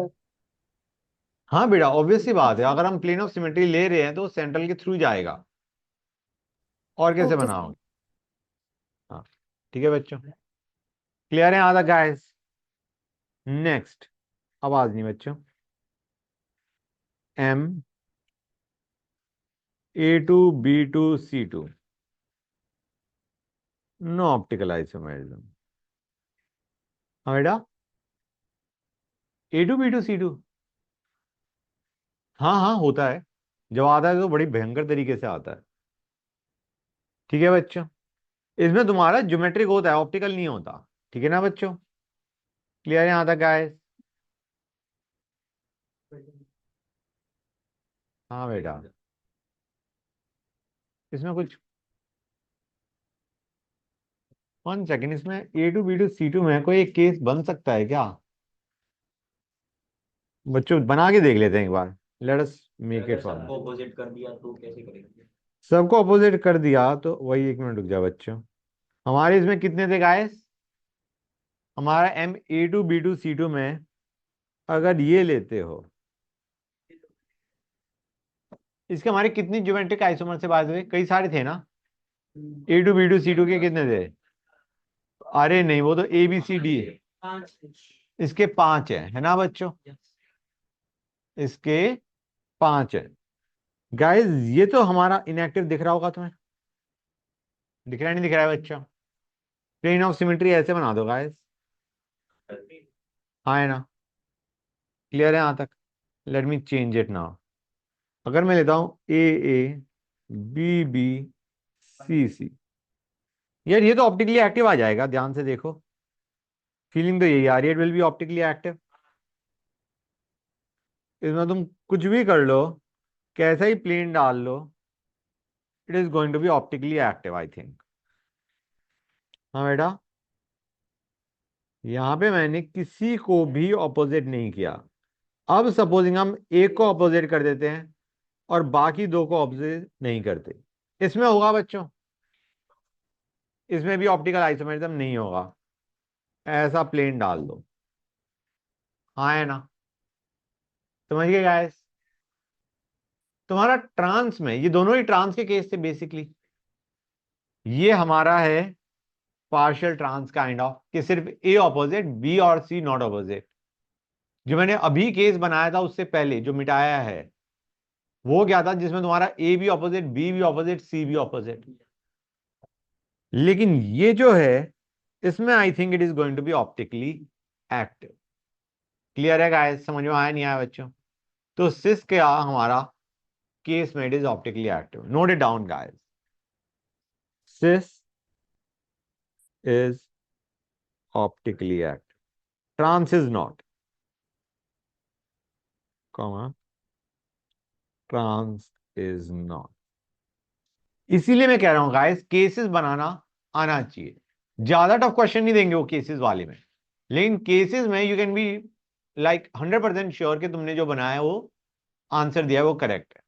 हाँ बेटा, ऑब्वियस सी बात है, अगर हम प्लेन ऑफ सिमेट्री ले रहे हैं तो सेंट्रल के थ्रू जाएगा, और कैसे ओके। बनाओगे? हाँ, ठीक है बच्चों, क्लियर है आधा गाइस? नेक्स्ट, आवाज नहीं बच्चों। MA2B2C2, no optical isomerism. हाँ बेटा, A2B2C2, हाँ हाँ होता है, जब आता है तो बड़ी भयंकर तरीके से आता है। ठीक है बच्चों, इसमें तुम्हारा ज्योमेट्रिक होता है, ऑप्टिकल नहीं होता। ठीक है ना बच्चों? क्लियर है यहाँ तक गाइस? हाँ बेटा, इसमें कुछ 1 सेकेंड, इसमें A2B2C2 में कोई एक केस बन सकता है क्या? बच्चों बना के देख लेते हैं एक बार, लेट अस मेक अगर इट फॉर। सबको अपोजिट कर दिया तो कैसे करेंगे? सबको अपोजिट कर दिया तो वही, एक मिनट रुक जाओ बच्चों। हमारे इसमें कितने थे गाइस? हमारा MA2B2C2 में अगर ये लेते हो, इसके हमारे कितनी ज्योमेट्रिक आइसोमर से बात हुई? कई सारे थे ना। A2B2C2 के कितने थे? अरे नहीं, वो तो ABCD है, इसके 5 है ना बच्चों? इसके 5 है। गाइस ये तो हमारा इनएक्टिव दिख रहा होगा तुम्हें, दिख रहा है नहीं दिख रहा है बच्चों? प्लेन ऑफ सिमेट्री ऐसे बना दो गाइस, हाँ है ना? क्लियर है यहां तक? Let me change it now. अगर मैं लेता हूं AA BBCC, यार ये तो ऑप्टिकली एक्टिव आ जाएगा, ध्यान से देखो, फीलिंग तो यही आ रही है, it will be optically active. इसमें तुम कुछ भी कर लो, कैसा ही प्लेन डाल लो, it is going to be optically active I think. हाँ बेटा, यहां पे मैंने किसी को भी ऑपोजिट नहीं किया। अब सपोजिंग हम एक को ऑपोजिट कर देते हैं और बाकी दो को ऑपोजिट नहीं करते, इसमें होगा बच्चों? इसमें भी ऑप्टिकल आइसोमेरिज्म नहीं होगा, ऐसा प्लेन डाल दो। हाँ है ना, समझ गए गाइस? तुम्हारा ट्रांस में, ये दोनों ही ट्रांस के केस थे बेसिकली। ये हमारा है पार्शियल ट्रांस काइंड ऑफ, कि सिर्फ ए ऑपोजिट, बी और सी नॉट ऑपोजिट। जो मैंने अभी केस बनाया था उससे पहले जो मिटाया है, वो क्या था, जिसमें तुम्हारा ए भी ऑपोजिट, बी भी ऑपोजिट, सी भी ऑपोजिट। लेकिन ये जो है, इसमें I think it is going to be optically active. Clear है गाइस? समझ में आया नहीं आया बच्चों? तो सिस क्या हमारा केस में it is optically active. Note it down guys, cis is optically active, trans is not, comma, trans is not। इसीलिए मैं कह रहा हूं गाइस, केसेस बनाना आना चाहिए। ज्यादा टफ क्वेश्चन नहीं देंगे वो केसेस वाले में, लेकिन केसेस में you can be like 100% sure कि तुमने जो बनाया है वो आंसर दिया है वो करेक्ट है।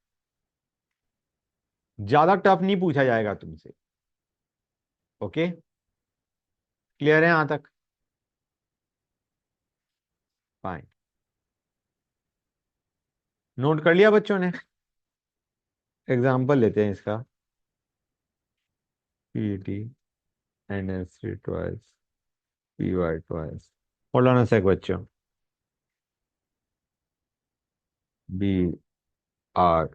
ज्यादा टफ नहीं पूछा जाएगा तुमसे। ओके, क्लियर है यहां तक? फाइन, नोट कर लिया बच्चों ने? एग्जाम्पल लेते हैं इसका। PT NS3 twice, PY twice। Hold on a sec बच्चों। BR,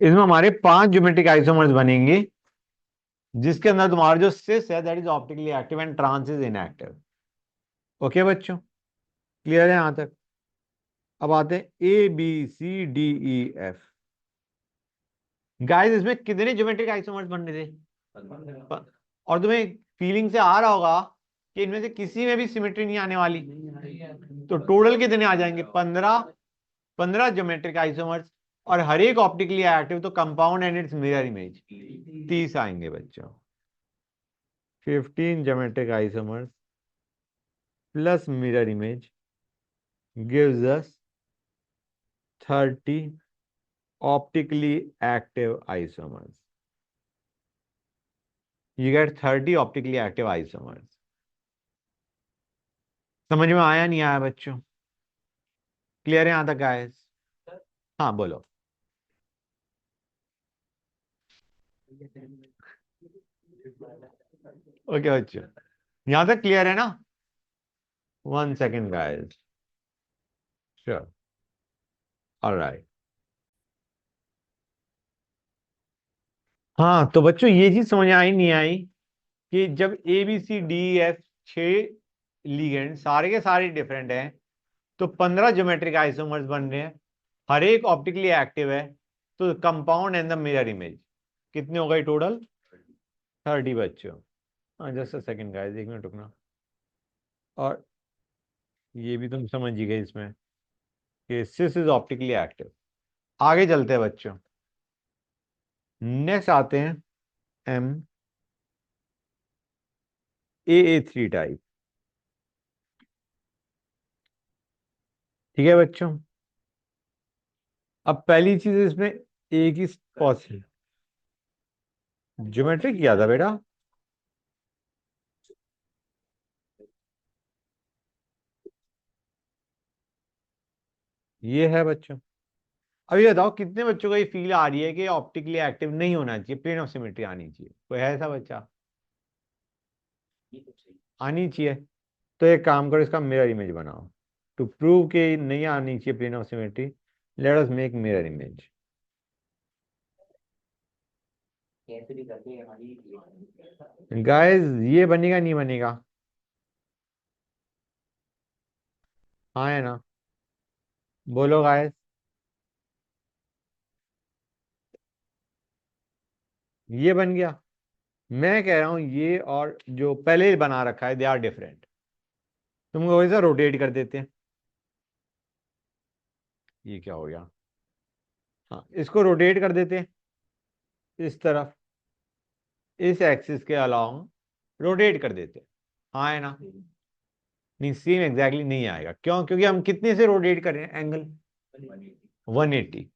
इसमें हमारे 5 ज्योमेट्रिक आइसोमर्स बनेंगे, जिसके अंदर तुम्हारा जो सिस है that is optically active and trans is inactive. Okay बच्चों, क्लियर है यहां तक? अब आते हैं ABCDEF। गाइस इसमें कितने ज्योमेट्रिक आइसोमर्स बनने थे? और तुम्हें फीलिंग से आ रहा होगा कि इनमें से किसी में भी सिमेट्री नहीं आने वाली। तो टोटल कितने आ जाएंगे? 15 ज्योमेट्रिक आइसोमर्स, और हर एक ऑप्टिकली एक्टिव, तो compound and it's mirror image 30 आएंगे बच्चों। 15 geometric isomers plus mirror image gives us 30 optically active isomers. You get 30 optically active isomers. समझ में आया नहीं आया बच्चों? क्लियर है यहां तक गाइस? हाँ बोलो। ओके बच्चों, यहां तक क्लियर है ना? 1 सेकेंड गाइस, श्योर, ऑलराइट। हाँ तो बच्चों ये चीज समझ आई नहीं आई कि जब ABCDEF 6 लिगेंड सारे के सारे डिफरेंट हैं, तो 15 ज्योमेट्रिक आइसोमर्स बन रहे हैं, हर एक ऑप्टिकली एक्टिव है, तो compound and the mirror image कितने हो गए टोटल? 30 बच्चों। हाँ just a second guys, 1 minute रुकना। और ये भी तुम समझ ही गए इसमें कि सिस इज ऑप्टिकली एक्टिव। आगे चलते हैं बच्चों, नेक्स्ट आते हैं MAA3 टाइप। ठीक है बच्चों, अब पहली चीज इसमें एक ही पॉसिबल ज्योमेट्रिक किया था बेटा। ये है बच्चों। अब ये बताओ कितने बच्चों को ये फील आ रही है कि ऑप्टिकली एक्टिव नहीं होना चाहिए, प्लेन ऑफ सिमेट्री आनी चाहिए? कोई है ऐसा बच्चा? आनी चाहिए। तो एक काम करो, इसका मिरर इमेज बनाओ। टू प्रूव कि नहीं आनी चाहिए plane of symmetry, let us make mirror image. कैसे भी करके हमारी गाइस ये बनेगा नहीं बनेगा? हाँ है ना? बोलो गाइस। ये बन गया। मैं कह रहा हूं ये और जो पहले बना रखा है दे आर डिफरेंट। तुमको वैसा रोटेट कर देते हैं। ये क्या हो गया? हाँ इसको रोटेट कर देते हैं इस तरफ, इस एक्सिस के अलाउंग रोटेट कर देते हैं। हाँ है ना? नहीं सेम एग्जैक्टली नहीं आएगा। क्यों? क्योंकि हम कितने से रोटेट कर रहे हैं? एंगल 180।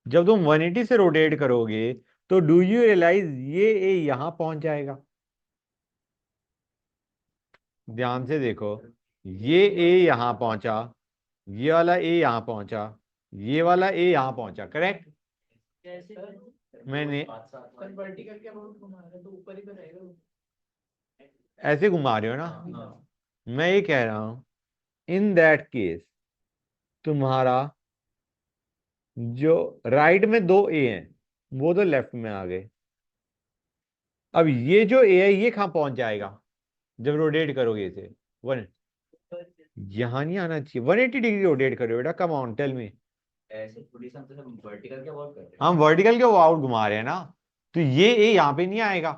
जब तुम 180 से रोटेट करोगे तो डू यू रियलाइज ये ए यहां पहुंच जाएगा। ध्यान से देखो, ये ए यहां पहुंचा, ये वाला ए यहां पहुंचा, ये वाला ए यहां पहुंचा, करेक्ट। कैसे मैंने पर वर्टिकल क्या बहुत घुमा रहे तो ऊपर ही तो रहेगा वो। ऐसे घुमा रहे हो ना, हाँ, मैं ये कह रहा हूं इन दैट केस तुम्हारा जो राइट में दो ए हैं वो तो लेफ्ट में आ गए। अब ये जो ए है ये कहां पहुंच जाएगा जब रोटेट करोगे इसे। वन यहां नहीं आना चाहिए, 180 डिग्री रोटेट करो बेटा, कम ऑन टेल मी। ऐसे थोड़ी सा हम वर्टिकल क्या वर्क कर रहे हैं। हम वर्टिकल के आउट घुमा रहे हैं ना, तो ये ए यहां पे नहीं आएगा।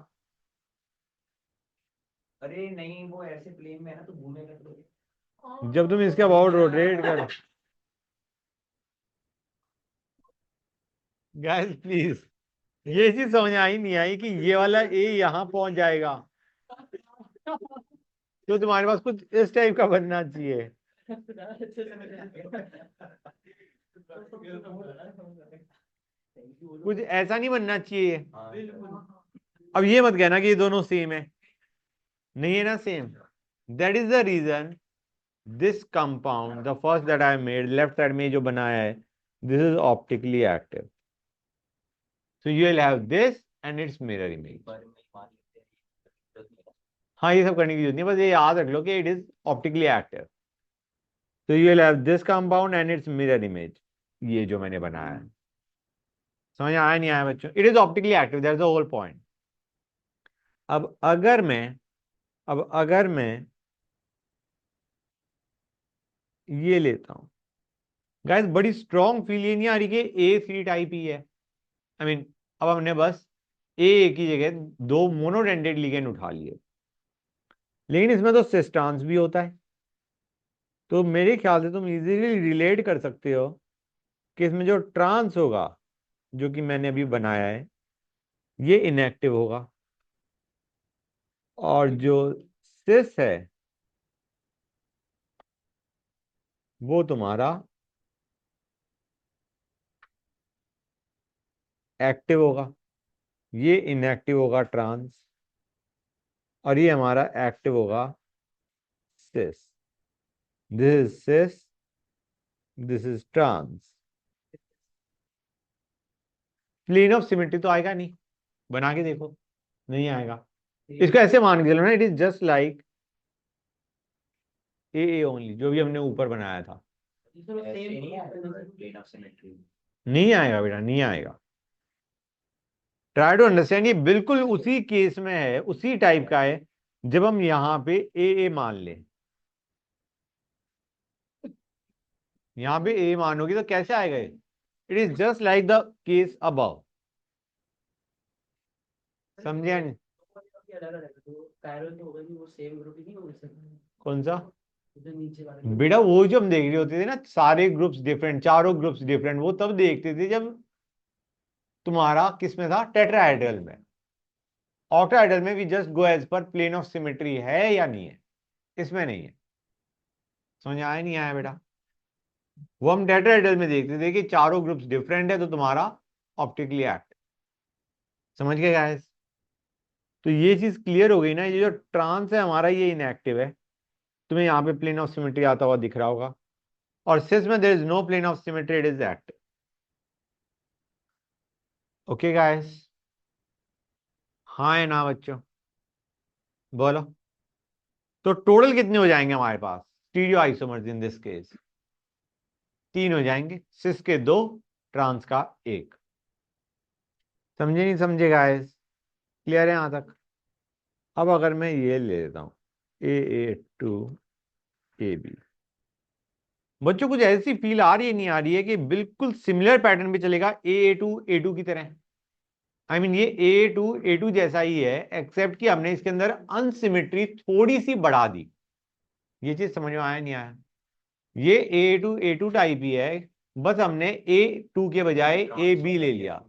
अरे नहीं, वो ऐसे प्लेन में है ना तो घूमेगा तो। जब तुम इसके अबाउट रोटेट करो, गाइस प्लीज, ये चीज समझ आई नहीं आई कि ये वाला ए यहां पहुंच जाएगा, तो तुम्हारे पास कुछ इस टाइप का बनना चाहिए। कुछ ऐसा नहीं बनना चाहिए। अब ये मत कहना कि ये दोनों सेम है, नहीं है ना same. That is the reason this compound the first that I made left side में जो बनाया है, this is optically active. So you will have this and it's mirror image. हाँ, ये सब करने की जरूरत नहीं, बस ये याद रख लो कि इट इज ऑप्टिकली एक्टिव। तो you will have this compound and it's mirror image, ये जो मैंने बनाया है। समझ आया नहीं आया बच्चों? It is optically active, that's the whole point. अब अगर मैं ये लेता हूं गाइस, बड़ी स्ट्रॉन्ग फील ये नहीं आ रही कि ए सी टाइप ही है। आई मीन अब हमने बस ए की जगह दो मोनोडेंटेड लिगेंड उठा लिए, लेकिन इसमें तो सिस्टांस भी होता है। तो मेरे ख्याल से तुम इजीली रिलेट कर सकते हो कि इसमें जो ट्रांस होगा जो कि मैंने अभी बनाया है ये इनएक्टिव होगा, और जो सिस है वो तुम्हारा एक्टिव होगा। ये इनएक्टिव होगा ट्रांस, और ये हमारा एक्टिव होगा cis. This is cis, this is trans. Plane of symmetry तो आएगा नहीं, बना के देखो, नहीं आएगा। इसको ऐसे मान के चलो ना, it is just like A only, जो भी हमने ऊपर बनाया था। ऐसे नहीं है प्लेन ऑफ सिमेट्री। नहीं आएगा बेटा, नहीं आएगा। ट्राई टू अंडरस्टैंड, ये बिल्कुल उसी केस में है, उसी टाइप का है जब हम यहां पे ए मान लें। यहां पे ए मानोगी तो कैसे आएगा ये? It is just like the case above. समझे नहीं? अलग अलग तो कायरल तो होगा नहीं, वो सेम ग्रुप ही नहीं होगा सर। कौन सा जो नीचे वाला बेटा? वो जो हम देख रहे होते थे ना, सारे ग्रुप्स डिफरेंट, चारों ग्रुप्स डिफरेंट, वो तब देखते थे जब तुम्हारा किस में था, टेट्राहेड्रल में। ऑक्टाहेड्रल में भी जस्ट गो एज पर प्लेन ऑफ सिमेट्री है या नहीं है, इसमें नहीं है। समझ आया नहीं आया बेटा? वो हम टेट्राहेड्रल में देखते थे कि चारों ग्रुप्स डिफरेंट है तो तुम्हारा ऑप्टिकली एक्ट। समझ गए गाइस? तो ये चीज क्लियर हो गई ना, ये जो ट्रांस है हमारा ये इनएक्टिव है। तुम्हें यहाँ पे प्लेन ऑफ सिमेट्री आता हुआ दिख रहा होगा, और सिस में there is no plane of symmetry, it is active. Okay guys? हाँ है ना बच्चों? बोलो। तो टोटल कितने हो जाएंगे हमारे पास stereo isomers in this case? 3 हो जाएंगे, सिस के 2, ट्रांस का 1। समझे नहीं समझे गाइस? क्लियर है यहां तक? अब अगर मैं ये ले लेता हूं AA2 AB, बच्चों कुछ ऐसी फील आ रही है नहीं आ रही है कि बिल्कुल सिमिलर पैटर्न पे चलेगा AA2 A2 की तरह? आई मीन ये AA2 A2 जैसा ही है, एक्सेप्ट कि हमने इसके अंदर अनसिमेट्री थोड़ी सी बढ़ा दी। ये चीज समझ में आया नहीं आया? ये AA2 A2 टाइप ही है, बस हमने A2 के बजाय AB ले लिया।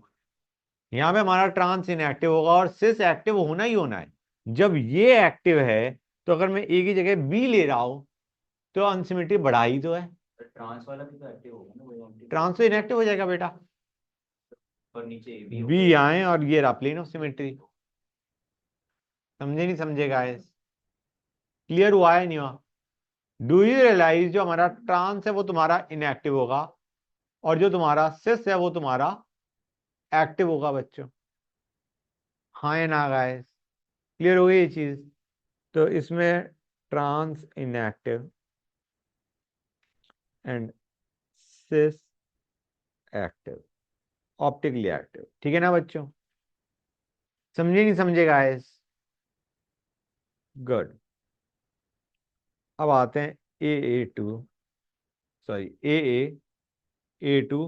यहां पे हमारा ट्रांस इनएक्टिव होगा और सिस एक्टिव होना ही होना है। जब ये एक्टिव है तो अगर मैं ए की जगह बी ले रहा हूं तो अनसिमेट्री बढ़ा ही तो है। ट्रांस वाला भी तो एक्टिव होगा ना, वो ट्रांस तो इनएक्टिव हो जाएगा बेटा। और नीचे बी बी यहाँ है और ये रहा प्लेन ऑफ सिमेट्री। समझे नहीं समझे गाइस? क्लियर हुआ है नहीं हुआ? डू यू रियलाइज जो हमारा ट्रांस है वो तुम्हारा इनएक्टिव होगा और जो तुम्हारा सिस है वो तुम्हारा एक्टिव होगा बच्चों। हाँ या ना गाइस? क्लियर हो गई ये चीज? तो इसमें trans inactive and cis active, optically active. ठीक है ना बच्चों? समझे नहीं समझे गाइस? गुड। अब आते हैं AA2, सॉरी A2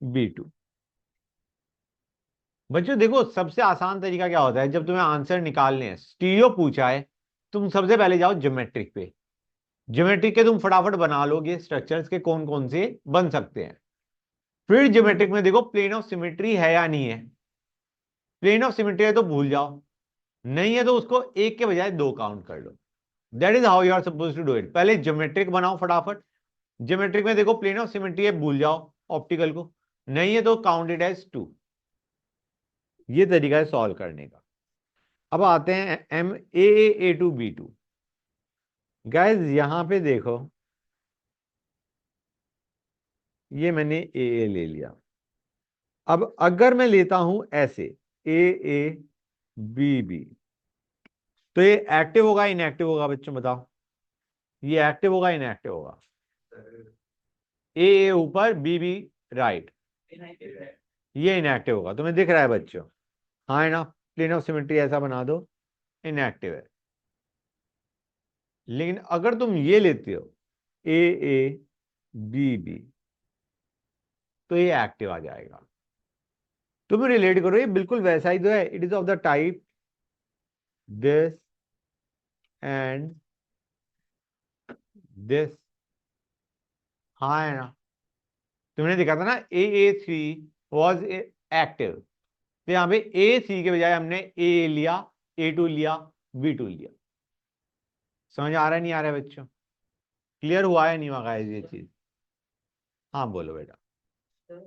B2। बच्चों देखो सबसे आसान तरीका क्या होता है जब तुम्हें आंसर निकालने हैं, स्टीरियो पूछा है, तुम सबसे पहले जाओ ज्योमेट्रिक पे। ज्योमेट्रिक के तुम फटाफट बना लोगे स्ट्रक्चर्स के कौन कौन से बन सकते हैं। फिर ज्योमेट्रिक में देखो प्लेन ऑफ सिमेट्री है या नहीं है। प्लेन ऑफ सिमेट्री है तो भूल जाओ, नहीं है तो उसको एक के बजाय दो काउंट कर लो। That is how you are suppose to do it. पहले ज्योमेट्रिक बनाओ फटाफट। ज्योमेट्रिक में देखो प्लेन ऑफ सिमेट्री है, भूल जाओ ऑप्टिकल को, नहीं है तो काउंट इट एज 2। ये तरीका है सॉल्व करने का। अब आते हैं A2 B2। गाइस यहां पे देखो, ये मैंने AA ले लिया। अब अगर मैं लेता हूं ऐसे AABB, तो ये एक्टिव होगा इनएक्टिव होगा बच्चों बताओ? ये एक्टिव होगा इनएक्टिव होगा? AA ऊपर BB राइट, ये इनएक्टिव होगा। तुम्हें दिख रहा है बच्चों? हाँ है ना? प्लेन ऑफ सिमेट्री ऐसा बना दो, इनएक्टिव है। लेकिन अगर तुम ये लेते हो AABB, तो ये एक्टिव आ जाएगा। तुम रिलेट करो, ये बिल्कुल वैसा ही तो है। It is of the type this and this. हाँ है ना? तुमने देखा था ना AA3 वॉज एक्टिव, तो यहां पे AC के बजाय हमने A लिया, A2 लिया, B2 लिया। समझ आ रहा है नहीं आ रहा है बच्चों? क्लियर हुआ है नहीं हुआ गाइस ये चीज? हाँ बोलो बेटा। सर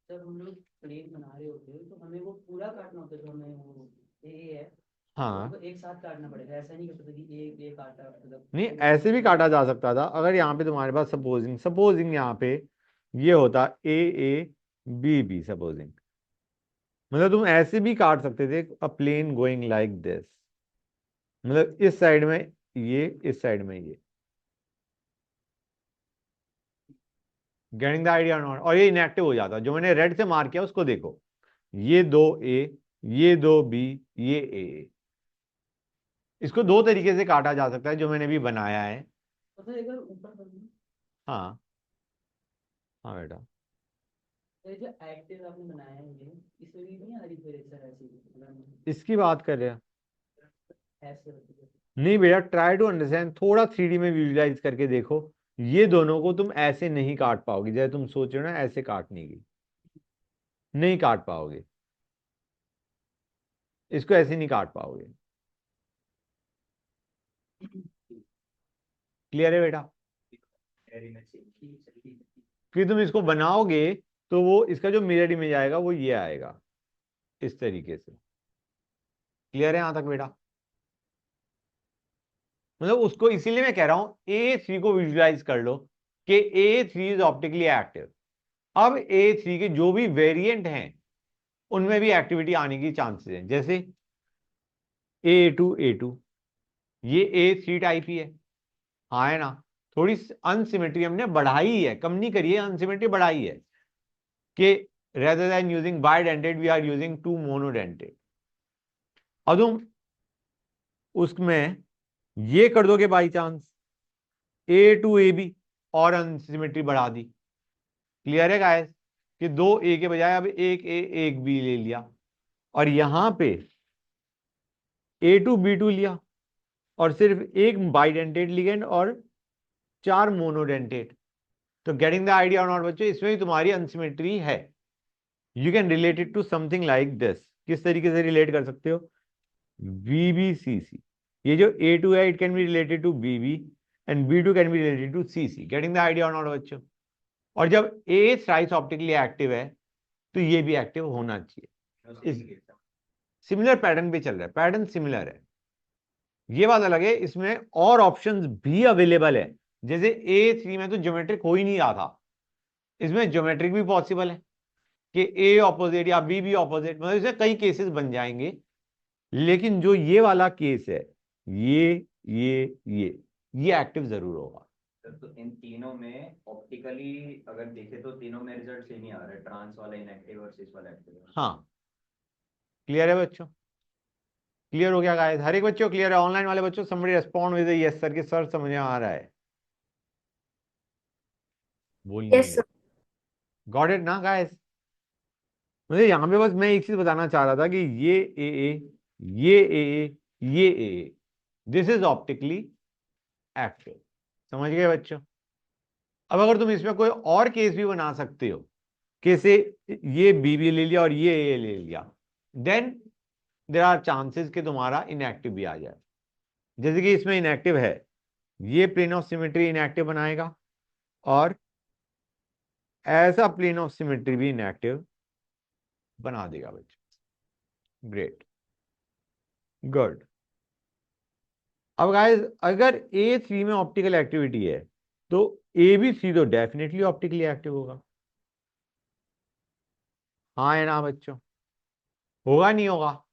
जब हम लोग प्लेन बना रहे होते हैं तो हमें वो पूरा काटना होता है, जो हमें वो ए है तो हाँ हमको एक साथ काटना पड़ेगा, ऐसा नहीं कर सकते कि एक काटा मतलब नहीं, ऐसे भी काटा जा सकता था। अगर यहाँ पे तुम्हारे पास सपोजिंग सपोजिंग यहाँ पे ये होता AABB सपोजिंग, मतलब तुम ऐसे भी काट सकते थे, अ प्लेन गोइंग लाइक दिस, मतलब इस साइड में ये, इस साइड में ये। Getting the idea not? और ये इनएक्टिव हो जाता। जो मैंने रेड से मार्क किया उसको देखो, ये दो A, ये दो B, ये A। इसको दो तरीके से काटा जा सकता है जो मैंने भी बनाया है। तो सर एक बार ऊपर कर दो। हाँ हाँ बेटा। तो ये जो एक्टिव आपने बनाया है ये, इसमें भी नहीं आ रही फिर सर ऐसी मतलब इसकी बात कर रहे हैं? ऐसे होती है। नहीं बेटा, ट्राई टू अंडरस्टैंड, थोड़ा 3D में विजुलाइज करके देखो। ये दोनों को तुम ऐसे नहीं काट पाओगे जैसे तुम सोच रहे हो ना, ऐसे काटने की नहीं काट पाओगे। इसको ऐसे नहीं काट पाओगे। क्लियर है बेटा? कि तुम इसको बनाओगे तो वो इसका जो मिरर इमेज आएगा वो ये आएगा इस तरीके से। क्लियर है यहां तक बेटा? मतलब उसको इसीलिए मैं कह रहा हूं A3 को विजुलाइज कर लो कि A3 इज ऑप्टिकली एक्टिव। अब A3 के जो भी वेरिएंट हैं उनमें भी एक्टिविटी आने की चांसेस हैं, जैसे A2 ये A3 टाइप ही है। हाँ है ना? थोड़ी अनसिमेट्री हमने बढ़ाई है, कम नहीं करी है, अनसिमेट्री बढ़ाई है कि rather than using bidentate we are using two monodentate. अब तुम उसमें ये कर दोगे बाई चांस A2AB और अनसिमेट्री बढ़ा दी। क्लियर है गाइस? कि दो A के बजाय अब एक A एक B ले लिया और यहां पे A2B2 लिया और सिर्फ एक बाइडेंटेड लिगेंड और चार मोनोडेंटेड। तो गेटिंग द आइडिया और नॉट बच्चों, इसमें भी तुम्हारी अनसिमेट्री है। You can relate it to something like this. किस तरीके से रिलेट कर सकते हो? VBCC, ये जो A2 है it can be related to BB and B2 can be related to CC। Getting the idea और नॉट बच्चों? और जब ए थ्राइस ऑप्टिकली एक्टिव है तो ये भी एक्टिव होना चाहिए। सिमिलर पैटर्न पे चल रहा है, पैटर्न सिमिलर है, ये बात अलग है। इसमें और ऑप्शंस भी अवेलेबल है, जैसे A3 में तो ज्योमेट्रिक हो ही नहीं रहा था, इसमें ज्योमेट्रिक भी पॉसिबल है कि ए ऑपोजिट या बी भी ऑपोजिट, मतलब इसमें कई केसेस बन जाएंगे। लेकिन जो ये वाला केस है, ये एक्टिव जरूर होगा। तो इन तीनों में ऑप्टिकली अगर देखे तो तीनों में रिजल्ट सेम ही आ रहा है, ट्रांस वाला इनएक्टिव और सिस वाला एक्टिव। हाँ, क्लियर है बच्चों? क्लियर हो गया गाइस? हर एक बच्चों क्लियर है? ऑनलाइन वाले बच्चों somebody respond with yes sir, कि सर समझ में आ रहा है? बोल नहीं Yes, रहे। sir. गॉट इट ना गाइस? मुझे यहाँ पे बस मैं एक चीज बताना चाह रहा था कि ये दिस इज ऑप्टिकली एक्टिव। समझ गए बच्चों? अब अगर तुम इसमें कोई और केस भी बना सकते हो, कैसे, ये बी भी ले लिया और ये ए ले लिया, देन देर आर चांसेस कि तुम्हारा इनएक्टिव भी आ जाए। जैसे कि इसमें इनएक्टिव है, ये प्लेन ऑफ सिमेट्री इनएक्टिव बनाएगा और ऐसा प्लेन ऑफ सिमेट्री भी इनएक्टिव बना देगा बच्चों। Great, good. अब गाइस अगर A3 में ऑप्टिकल एक्टिविटी है तो ABC तो डेफिनेटली ऑप्टिकली एक्टिव होगा। हाँ है ना बच्चों? होगा नहीं होगा?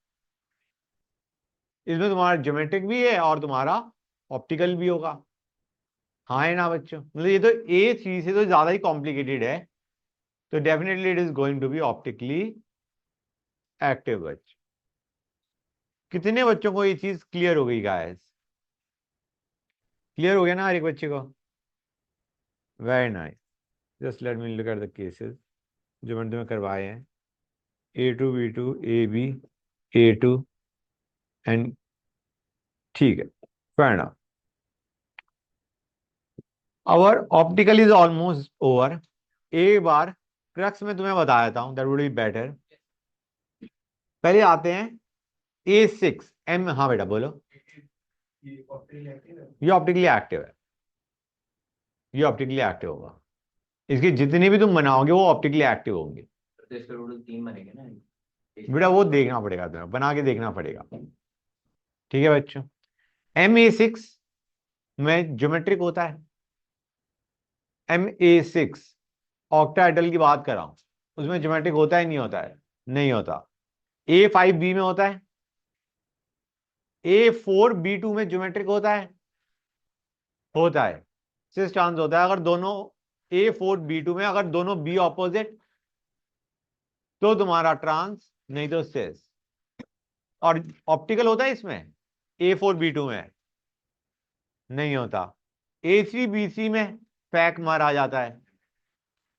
इसमें तुम्हारा ज्योमेट्रिक भी है और तुम्हारा ऑप्टिकल भी होगा। हाँ है ना बच्चों? मतलब ये तो A3 से तो ज्यादा ही कॉम्प्लिकेटेड है, तो definitely it is going to be optically active बच्चों। कितने बच्चों को ये चीज क्लियर हो गई गाइस? क्लियर हो गया ना हर एक बच्चे को? Very nice. Just let me look at the cases जो मैंने तुम्हें करवाए हैं। A2 B2 AB A2 and ठीक है, fair enough. Our optical is almost over. एक बार क्रक्स में तुम्हें बताया था, that would be better. पहले आते हैं A6 M। हाँ बेटा बोलो। ये ऑप्टिकली एक्टिव है। ये ऑप्टिकली एक्टिव है, ये ऑप्टिकली एक्टिव होगा। इसके जितने भी तुम बनाओगे वो ऑप्टिकली एक्टिव होंगे। तो इसके टोटल 3 बनेंगे ना? बेटा वो देखना पड़ेगा, तुम्हें बना के देखना पड़ेगा। ठीक है बच्चों? MA6 में ज्योमेट्रिक होता है। MA6 ऑक्टाहेड्रल की बात कर रहा हूं, उसमें ज्योमेट्रिक होता है नहीं होता है? नहीं होता। A5B में होता है। A4B2 में ज्योमेट्रिक होता है? होता है। सिस ट्रांस होता है। अगर दोनों A4B2 में अगर दोनों B ऑपोजिट तो तुम्हारा ट्रांस, नहीं तो सिस। और ऑप्टिकल होता है इसमें A4B2 में? नहीं होता। A3BC में पैक मारा जाता है,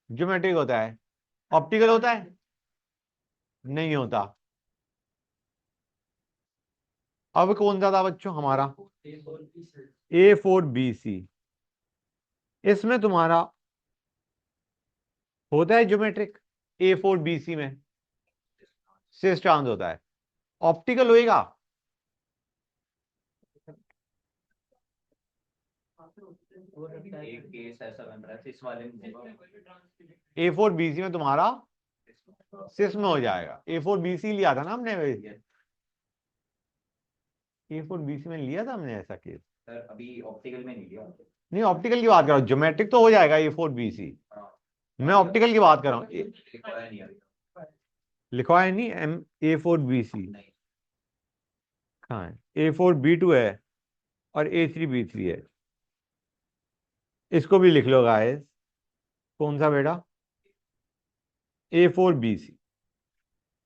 ज्योमेट्रिक होता है। ऑप्टिकल होता है? नहीं होता। अब कौन सा था बच्चों हमारा? A4BC। इसमें तुम्हारा होता है ज्योमेट्रिक, A4BC में सिस ट्रांस होता है। ऑप्टिकल होएगा? एक केस ऐसा बन रहा है इस वाले में होगा। A4BC में तुम्हारा सिस में हो जाएगा। A4BC लिया था ना हमने, A4BC में लिया था हमने ऐसा केस। सर अभी ऑप्टिकल में नहीं लिया। नहीं, ऑप्टिकल की बात कर रहा हूँ, ज्योमेट्रिक तो हो जाएगा A4BC। मैं ऑप्टिकल की बात कर रहा हूँ। लिखवाया नहीं अभी। लिखवाया नहीं A4BC? नहीं। कहाँ है? A4B2 है और A3B3 है। इसको भी लिख लो गाइस। कौन सा बेटा? A4BC,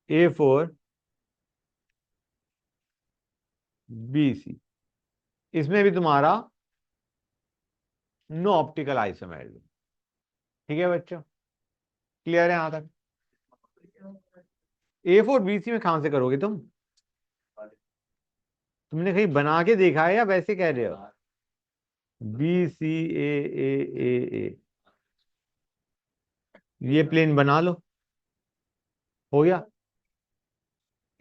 A4BC। इसमें भी तुम्हारा नो ऑप्टिकल आइसोमेरिज्म। ठीक है बच्चों? क्लियर है यहां तक? A4BC में कहां से करोगे तुम? तुमने कहीं बना के देखा है या वैसे कह रहे हो? BCAAAA, ये प्लेन बना लो, हो गया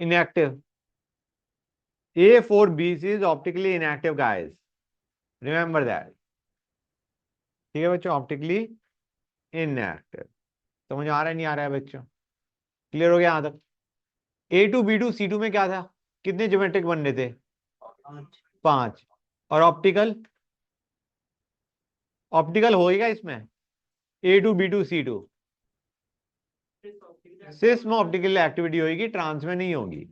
inactive. A4BC is optically inactive guys, remember that. ठीक है बच्चों? Optically inactive. समझ आ रहा है नहीं आ रहा है बच्चों? क्लियर हो गया यहां तक? A2B2C2 में क्या था, कितने ज्योमेट्रिक बन रहे थे? 5। और ऑप्टिकल, ऑप्टिकल होएगा इसमें A2B2C2? सिस में ऑप्टिकल एक्टिविटी होगी, ट्रांस में नहीं होगी।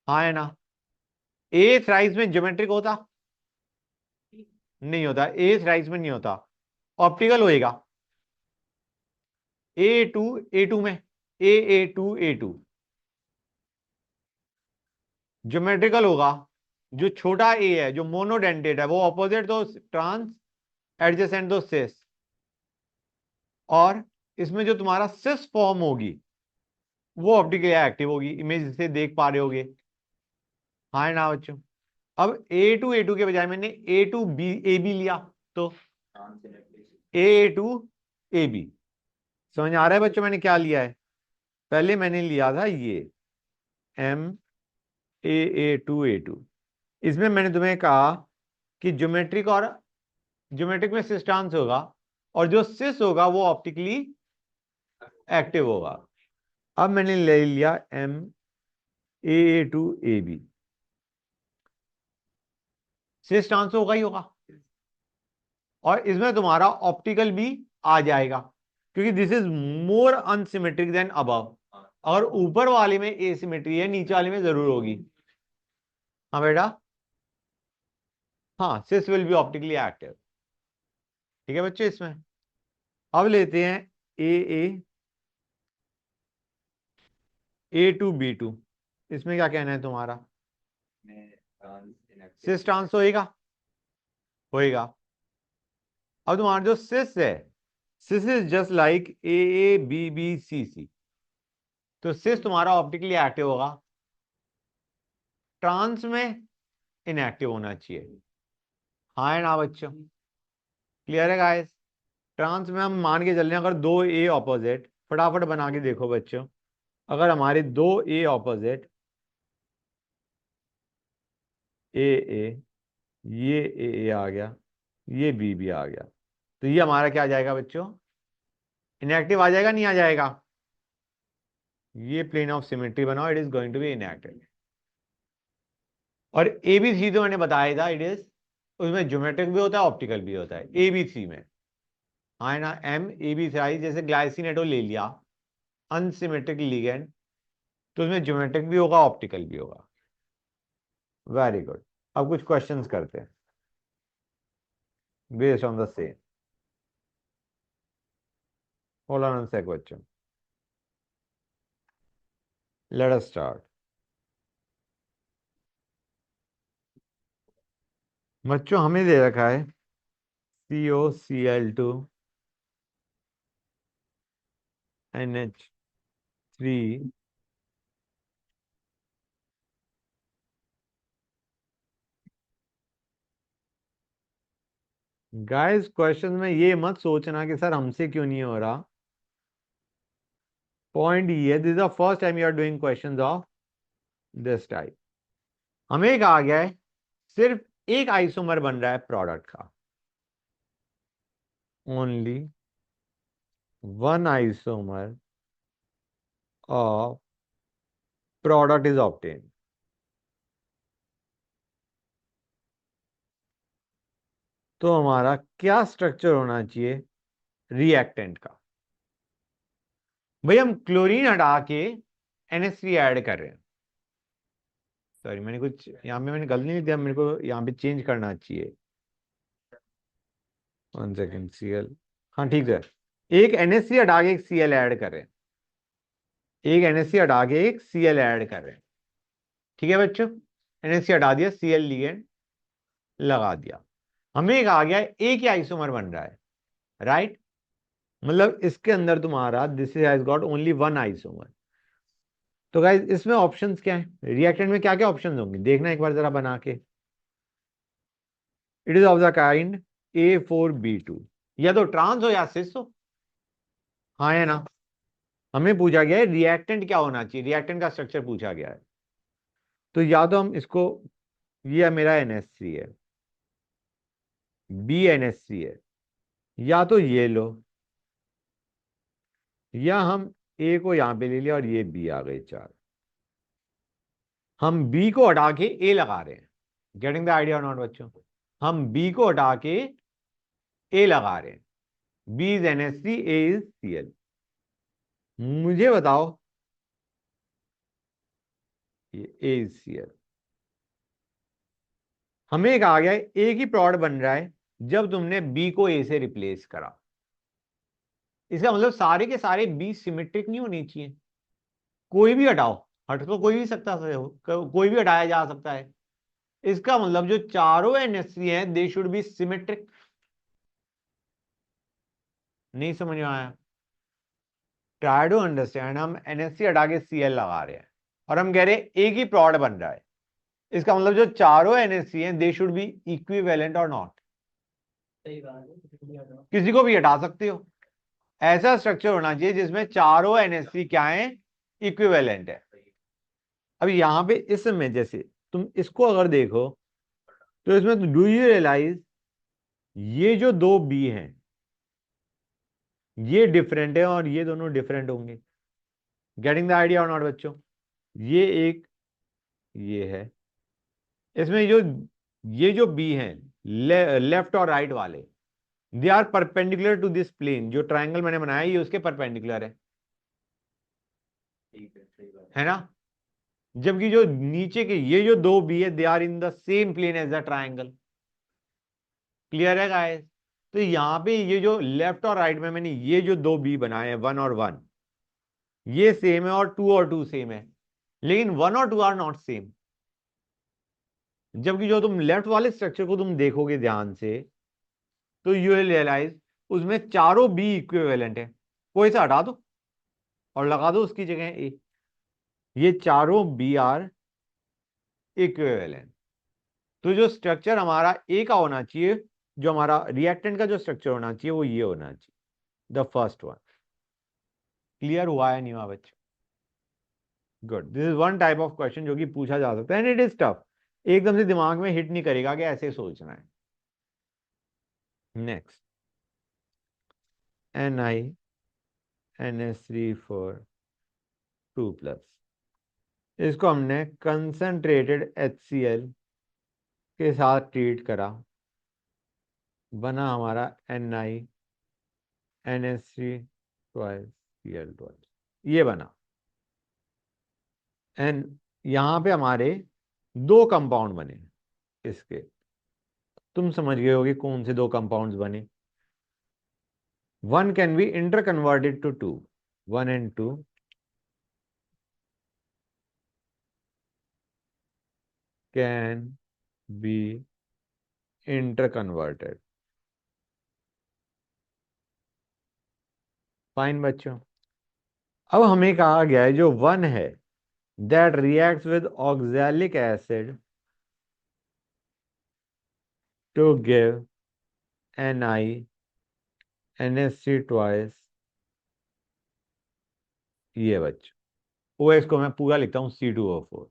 हाँ है ना? ए थ्राइस में ज्योमेट्रिक होता नहीं होता, ए थ्राइस में नहीं होता, ऑप्टिकल होएगा A2 में, A2 ज्योमेट्रिकल होगा। जो छोटा ए है, जो मोनोडेंटेड है, वो ऑपोजिट दो ट्रांस, एडजेसेंट दो सिस। और इसमें जो तुम्हारा सिस फॉर्म होगी वो ऑप्टिकली एक्टिव होगी, इमेज से देख पा रहे होगे। हाँ है ना बच्चों? अब A2 के बजाय मैंने A2AB लिया, तो A2AB। समझ आ रहा है बच्चों मैंने क्या लिया है? पहले मैंने लिया था ये MAA2A2। इसमें मैंने तुम्हें कहा कि ज्योमेट्रिक और ज्योमेट्रिक में सिस ट्रांस होगा, और जो सिस होगा वो ऑप्टिकली एक्टिव होगा। अब मैंने ले लिया MAA2AB, सिस ट्रांस होगा ही होगा, और इसमें तुम्हारा ऑप्टिकल भी आ जाएगा, क्योंकि this is more unsymmetric than above. और ऊपर वाले में एसिमेट्री है, नीचे वाले में जरूर होगी। हाँ बेटा, हाँ, सिस विल बी ऑप्टिकली एक्टिव। ठीक है बच्चे? इसमें अब लेते हैं A2B2। इसमें क्या कहना है तुम्हारा? सिस ट्रांस होएगा? होएगा। अब तुम्हारा जो सिस है, सिस इज जस्ट लाइक AABBCC। तो सिस तुम्हारा ऑप्टिकली एक्टिव होगा, ट्रांस में इनएक्टिव होना चाहिए। हाँ है ना बच्चों? क्लियर है गाइस? ट्रांस में हम मान के चल रहे हैं, अगर दो ए ऑपोजिट, फटाफट बना के देखो बच्चों, अगर हमारे दो ए ऑपोजिट, ए ये ए आ गया, ये बी आ गया, तो ये हमारा क्या आ जाएगा बच्चों? इनएक्टिव आ जाएगा, नहीं आ जाएगा? ये प्लेन ऑफ सिमेट्री बनाओ, it is going to be inactive. और ABC तो मैंने बताया था, इट इज, उसमें ज्योमेट्रिक भी होता है, ऑप्टिकल भी होता है ABC में। हाँ है ना? MAB3 जैसे ग्लाइसिनेटो ले लिया, अनसिमेट्रिक लिगेंड, तो उसमें ज्योमेट्रिक भी होगा, ऑप्टिकल भी होगा। Very good. अब कुछ क्वेश्चंस करते हैं based on the same. Hold on sec बच्चों, लेट अस स्टार्ट। बच्चों हमें दे रखा है COCl2 NH3 गाइस। क्वेश्चन में ये मत सोचना कि सर हमसे क्यों नहीं हो रहा। पॉइंट ये, this is the first time you are doing questions of this type. हमें कहा गया है सिर्फ एक आइसोमर बन रहा है प्रोडक्ट का, only one isomer of product is obtain. तो हमारा क्या स्ट्रक्चर होना चाहिए रिएक्टेंट का? भाई हम क्लोरीन हटा के NH3 ऐड कर रहे हैं। सॉरी, मैंने कुछ यहाँ पे मैंने गलती नहीं दिया, मेरे को यहाँ पे चेंज करना चाहिए। 1 सेकेंड, Cl, हाँ ठीक है। एक NH3 हटा के एक Cl ऐड कर रहे हैं, एक NH3 हटा के एक Cl ऐड कर रहे हैं। ठीक है बच्चों? NH3 हटा दिया, Cl लिगेंड लगा दिया, हमें एक आ गया एक ही आइसोमर बन रहा है, राइट? मतलब इसके अंदर तुम्हारा this has got only one isomer. तो गाइस इसमें ऑप्शंस क्या है, रिएक्टेंट में क्या क्या ऑप्शंस होंगे देखना एक बार जरा बना के। It is of the kind A4B2, या तो ट्रांस हो या सिस हो। हाँ है ना? हमें पूछा गया है रिएक्टेंट क्या होना चाहिए, रिएक्टेंट का स्ट्रक्चर पूछा गया है। तो या तो हम इसको, ये मेरा NH3 है, BNH3 है, या तो ये लो, या हम ए को यहां पे ले लिया और ये बी आ गए 4। हम बी को हटा के ए लगा रहे हैं। गेटिंग द आइडिया नॉट बच्चों? हम बी को हटा के ए लगा रहे हैं। B is NH3, A is Cl। मुझे बताओ, ये ए इज Cl। हमें कहा गया ए की प्रोडक्ट बन रहा है जब तुमने बी को ए से रिप्लेस करा। इसका मतलब सारे के सारे बी सिमेट्रिक नहीं होने चाहिए। कोई भी हटाओ, हट तो कोई भी सकता है, कोई भी हटाया जा सकता है। इसका मतलब जो चारों NH3 हैं दे शुड बी सिमेट्रिक। नहीं समझ में आया? Try to understand. हम NH3 हटा के Cl लगा रहे हैं और हम कह रहे हैं ए की प्रोडक्ट बन रहा है। इसका मतलब जो चारों NH3 हैं दे शुड बी इक्विवेलेंट और नॉट। सही बात है, किसी को भी हटाओ। किसी को भी हटा सकते हो। ऐसा स्ट्रक्चर होना चाहिए जिसमें चारों NH3 क्या है? इक्विवेलेंट है। अब यहां पे इसमें जैसे तुम इसको अगर देखो तो इसमें डू यू रियलाइज ये जो दो बी हैं ये डिफरेंट है और ये दोनों डिफरेंट होंगे। गेटिंग द आइडिया और नॉट बच्चों? ये एक ये है। इसमें जो ये जो बी हैं लेफ्ट और राइट वाले they are perpendicular to this plane. जो ट्राइंगल मैंने बनाया ये उसके परपेंडिकुलर है। ठीक है, सही बात है ना? जबकि जो नीचे के ये जो दो बी है they are in the same plane as the triangle. Clear है गाइस? तो यहां पे ये जो लेफ्ट और राइट में मैंने ये जो दो बी बनाए हैं 1 और 1 ये सेम है और 2 सेम है, लेकिन 1 और 2 आर नॉट सेम। जबकि जो तुम लेफ्ट वाले स्ट्रक्चर को तुम देखोगे ध्यान से तो यू विल रियलाइज उसमें चारों बी इक्विवेलेंट है। कोई सा हटा दो और लगा दो उसकी जगह ए। ये चारों बी आर इक्विवेलेंट। तो जो स्ट्रक्चर हमारा ए का होना चाहिए, जो हमारा रिएक्टेंट का जो स्ट्रक्चर होना चाहिए वो ये होना चाहिए, द फर्स्ट वन। क्लियर हुआ है नहीं हुआ बच्चों? Good. This is one type of question जो कि पूछा जा सकता है एंड इट इज टफ। एकदम से दिमाग में हिट नहीं करेगा कि ऐसे सोचना है। Next, NiNH3 4 2+। इसको हमने कंसंट्रेटेड HCl के साथ ट्रीट करा, बना हमारा NiNH3 2Cl2। ये बना। एंड यहां पे हमारे दो कंपाउंड बने इसके। तुम समझ गए होगे कौन से दो कंपाउंड्स बने। One can be interconverted to 2, 1 and 2 can be interconverted. Fine बच्चों। अब हमें कहा गया है जो 1 है that reacts with oxalic acid to give NiNH3 ये बच्चों OH को मैं पूरा लिखता हूं C2O4।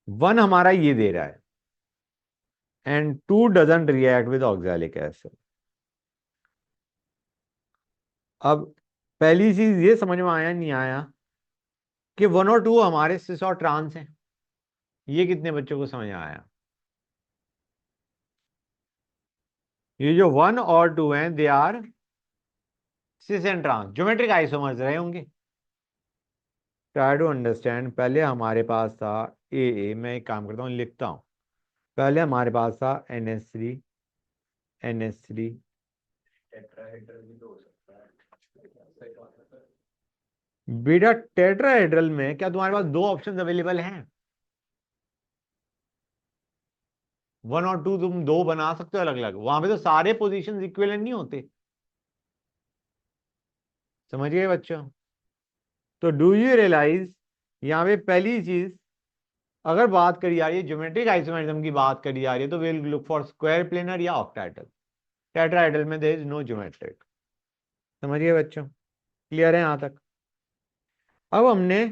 1 हमारा ये दे रहा है and 2 doesn't react with oxalic acid. अब पहली चीज ये समझ में आया नहीं आया कि 1 और 2 हमारे सिस और ट्रांस हैं। ये कितने बच्चों को समझ में आया? ये जो 1 और 2 हैं they are cis and trans, geometric isomers रहे होंगे। Try to understand. पहले हमारे पास था मैं एक काम करता हूँ लिखता हूँ। पहले हमारे पास था NH3 टेट्राहेड्रल भी तो हो सकता है। सही बात है। बेटा टेट्राहेड्रल में क्या तुम्हारे पास दो ऑप्शंस अवेलेबल हैं? 1 और 2 तुम दो बना सकते हो अलग अलग। वहां पे तो सारे पोजीशंस इक्विवेलेंट नहीं होते। समझ गए बच्चों? तो डू यू रियलाइज यहाँ पे पहली चीज अगर बात करी जा रही है ज्योमेट्रिक आइसोमेरिज्म की बात करी जा रही है तो will look for square planar या ऑक्टाहेड्रल। टेट्राहेड्रल में देयर इज नो ज्योमेट्रिक। समझ गए बच्चों? क्लियर है यहां तक? अब हमने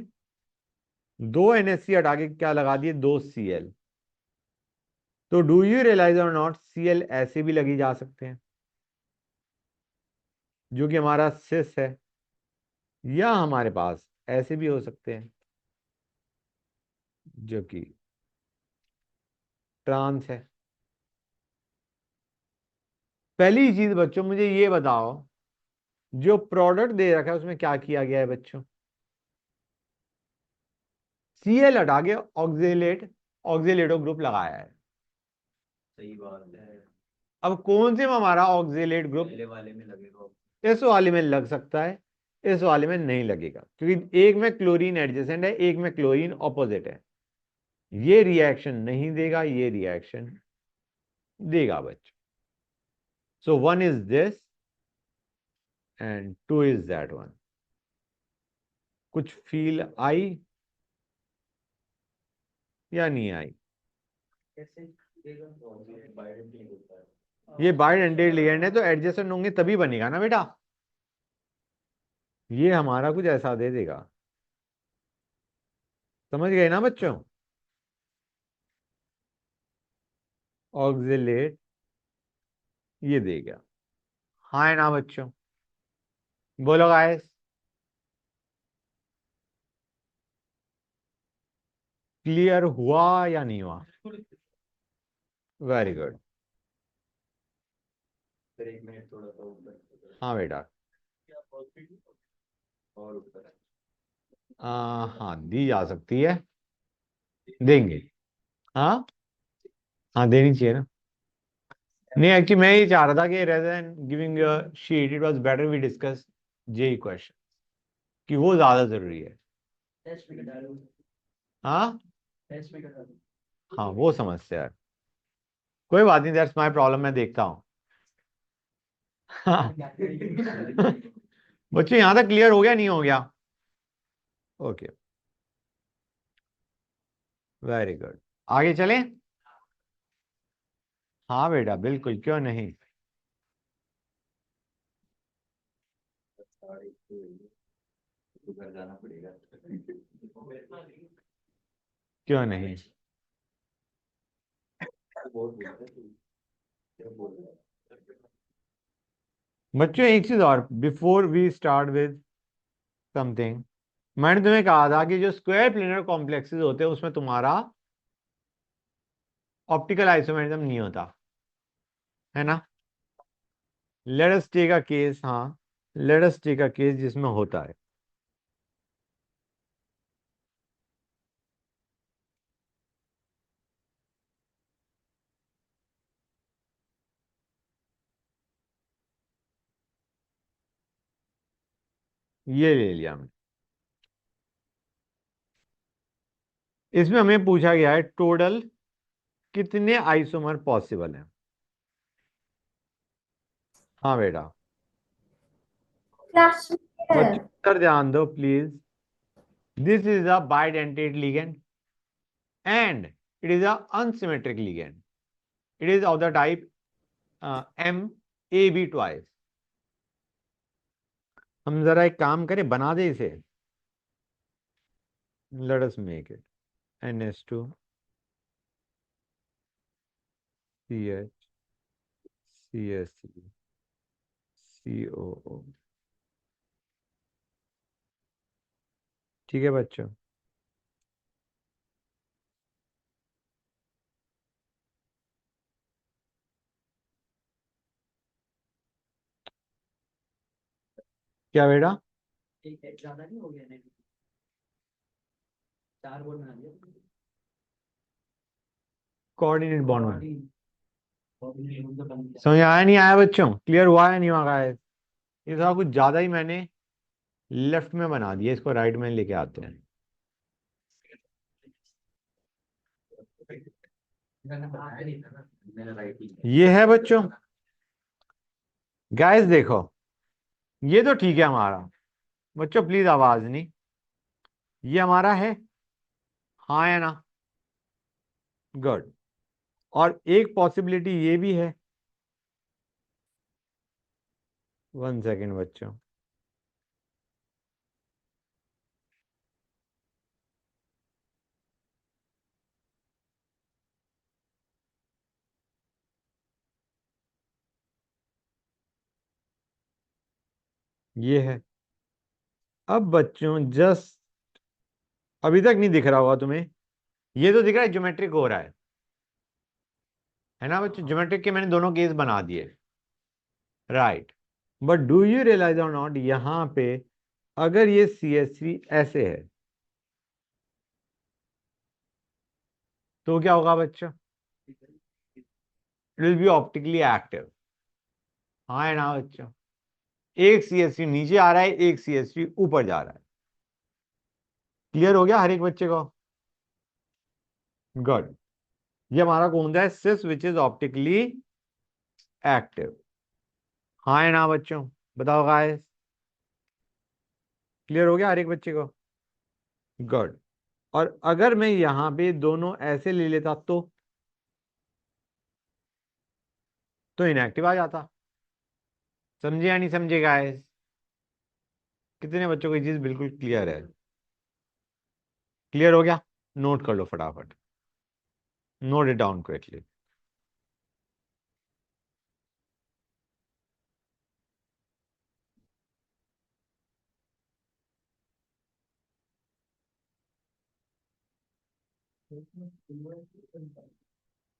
2 NH3 हटा के क्या लगा दिए? 2 Cl। तो डू यू रियलाइज और नॉट Cl ऐसे भी लगी जा सकते हैं। जो कि हमारा सिस है, या हमारे पास ऐसे भी हो सकते हैं जो कि ट्रांस है। पहली चीज बच्चों मुझे ये बताओ, जो प्रोडक्ट दे रखा है उसमें क्या किया गया है बच्चों? Cl हटा के ऑक्जेलेटो ग्रुप लगाया है। सही बात है। अब कौन से में हमारा ऑक्जेलेट ग्रुप पहले वाले में लगेगा। इस वाले में लग सकता है, इस वाले में नहीं लगेगा, क्योंकि एक में क्लोरीन एडजेसेंट है, एक में क्लोरीन ऑपोजिट है। ये रिएक्शन नहीं देगा, ये रिएक्शन देगा बच्चों। So one is this and two is that one. कुछ फील आई या नहीं आई? कैसे देगा? बायोडेंटिक होता है। ये बाइडेंटेड लिगेंड है तो एडजेसेंट होंगे तभी बनेगा ना बेटा। ये हमारा कुछ ऐसा दे देगा, समझ गए ना बच्चों? ऑक्जेलेट ये देगा। हाँ है ना बच्चों? बोलो गाइस। क्लियर हुआ या नहीं हुआ? Very good. फिर 1 मिनट थोड़ा सा ऊपर। हाँ बेटा। और ऊपर। हाँ दी जा सकती है, देंगे। हाँ हाँ देनी चाहिए ना। नहीं एक्चुअली मैं ये चाह रहा था कि rather than giving sheet it was better we discuss JEE question, कि वो ज्यादा जरूरी है। टेस्ट में डालो। हाँ टेस्ट में डालो। हाँ वो समझते यार, कोई बात नहीं, दैट्स माय प्रॉब्लम, मैं देखता हूँ। बच्चों यहां तक क्लियर हो गया नहीं हो गया? Okay very good. आगे चलें? हाँ बेटा बिल्कुल, क्यों नहीं। घर जाना पड़ेगा। क्यों नहीं? बहुत बोलता है तू। क्या बोल रहा है? बच्चों एक चीज और, before we start with something, मैंने तुम्हें कहा था कि जो स्क्वायर प्लेनर कॉम्प्लेक्सेस होते हैं उसमें तुम्हारा ऑप्टिकल आइसोमेरिज्म नहीं होता है ना। Let us take a case, हाँ let us take a case जिसमें होता है। ये ले लिया हमने। इसमें हमें पूछा गया है टोटल कितने आइसोमर पॉसिबल हैं। हाँ बेटा Class बच्चों teacher. उत्तर ध्यान दो please. This is a bidentate ligand and it is a unsymmetric ligand. It is of the type MAB twice. हम जरा एक काम करें, बना दे इसे। Let us make it NH2 CH CSC COO। ठीक है बच्चों? क्या बेटा? ठीक है, ज्यादा नहीं हो गया नहीं? 4 बोल बना दिया। कोऑर्डिनेट बॉन्ड में कोऑर्डिनेट तो बन गया। समझ आया नहीं आया बच्चों? क्लियर हुआ है नहीं हुआ गाइस? ये थोड़ा कुछ ज्यादा ही मैंने लेफ्ट में बना दिया, इसको राइट में लेके आते हैं। मेरा राइटिंग। ये है बच्चों। गाइस देखो, ये तो ठीक है हमारा। बच्चों प्लीज आवाज नहीं। ये हमारा है, हाँ या ना? गुड। और एक पॉसिबिलिटी ये भी है, 1 सेकेंड बच्चों। ये है। अब बच्चों जस्ट अभी तक नहीं दिख रहा होगा तुम्हें, ये तो दिख रहा है ज्योमेट्रिक हो रहा है ना बच्चों, ज्योमेट्रिक के मैंने दोनों केस बना दिए, right. But do you realise और नॉट, यहां पे अगर ये CH3 ऐसे है तो क्या होगा बच्चों? It will be optically active, हाँ है ना बच्चों। एक CH3 नीचे आ रहा है, एक CH3 ऊपर जा रहा है। क्लियर हो गया हर एक बच्चे को? गुड। ये हमारा कौन सा है? सिस विच इज ऑप्टिकली एक्टिव, हाँ है ना बच्चों? बताओ गाइस, क्लियर हो गया हर एक बच्चे को? गुड। और अगर मैं यहां पे दोनों ऐसे ले लेता तो इनएक्टिव आ जाता। समझे या नहीं समझे गाइस? कितने बच्चों को ये चीज बिल्कुल क्लियर है? क्लियर हो गया? नोट कर लो फटाफट, नोट इट डाउन क्विकली।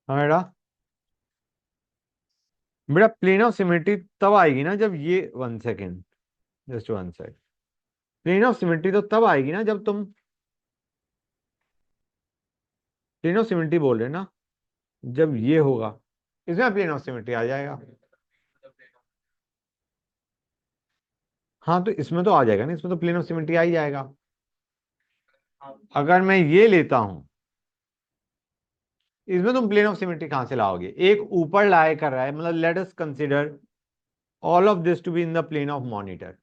हाँ बेटा, बेटा प्लेन ऑफ सिमेट्री तब आएगी ना जब ये, 1 second, just 1 second. Plane of symmetry तो तब आएगी ना जब तुम, प्लेन ऑफ सिमेट्री बोल रहे हैं ना, जब ये होगा इसमें प्लेन ऑफ सिमेट्री आ जाएगा। हाँ तो इसमें तो आ जाएगा ना, इसमें तो प्लेन ऑफ सिमेट्री आ ही जाएगा। अगर मैं ये लेता हूं, इसमें तुम प्लेन ऑफ सिमेट्री कहां से लाओगे? एक ऊपर लाए कर रहा है, मतलब let us consider all of this to be in the plane of monitor.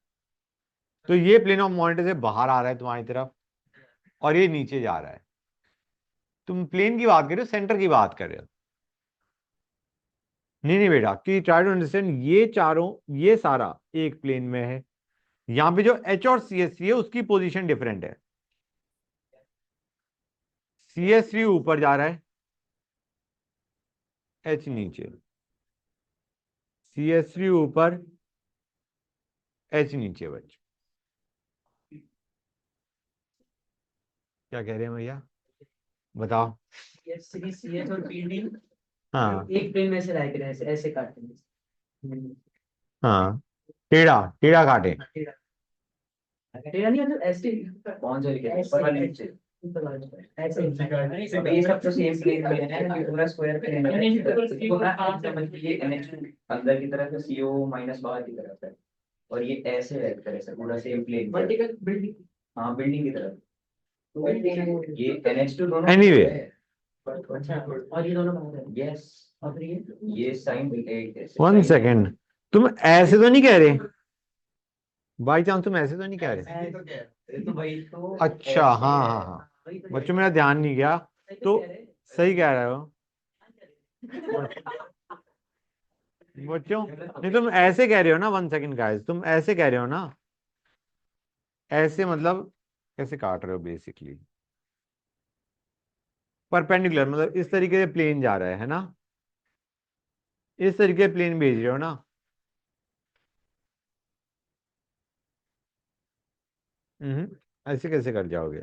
तो ये प्लेन ऑफ मॉनिटर से बाहर आ रहा है तुम्हारी तरफ, और ये नीचे जा रहा है। तुम प्लेन की बात कर रहे हो, सेंटर की बात कर रहे हो? नहीं नहीं बेटा, कि ट्राई टू अंडरस्टैंड, ये चारों, ये सारा एक प्लेन में है। यहां पे जो H और CH3 है उसकी पोजीशन डिफरेंट है। CH3 ऊपर जा रहा है, H नीचे। CH3 ऊपर, H नीचे। बच्चे क्या कह रहे हैं भैया, बताओ। CS और PD हाँ एक प्लेन में से लाए थे, ऐसे ऐसे काटते हैं। हाँ, टेढ़ा टेढ़ा काटे। तेरा नहीं मतलब ऐसे कौन सा लिखे ऐसे ऊपर वाले नीचे? ऐसे ये सब तो सेम प्लेन में है ना, पूरा स्क्वायर प्लेन है। ये अंदर की तरफ है, CO माइनस बाहर की तरफ है, और ये ऐसे है एक तरह से पूरा सेम प्लेन। Vertical building. हाँ बिल्डिंग की तरफ। ये NH2 दोनों Anyway, अच्छा, और ये दोनों बाहर है। यस, और फिर ये साइन 1 सेकेंड, तुम ऐसे तो नहीं कह रहे? बाई चांस तुम ऐसे तो नहीं कह रहे? तो भाई तो अच्छा हाँ हाँ हाँ, बच्चों मेरा ध्यान नहीं गया, तो सही कह रहे हो बच्चों। नहीं तुम ऐसे कह रहे हो ना, 1 सेकेंड गाइस, तुम ऐसे कह रहे हो ना, ऐसे मतलब कैसे काट रहे हो बेसिकली? परपेंडिकुलर, मतलब इस तरीके से प्लेन जा रहा है ना, इस तरीके प्लेन भेज रहे हो ना। ऐसे कैसे कर जाओगे?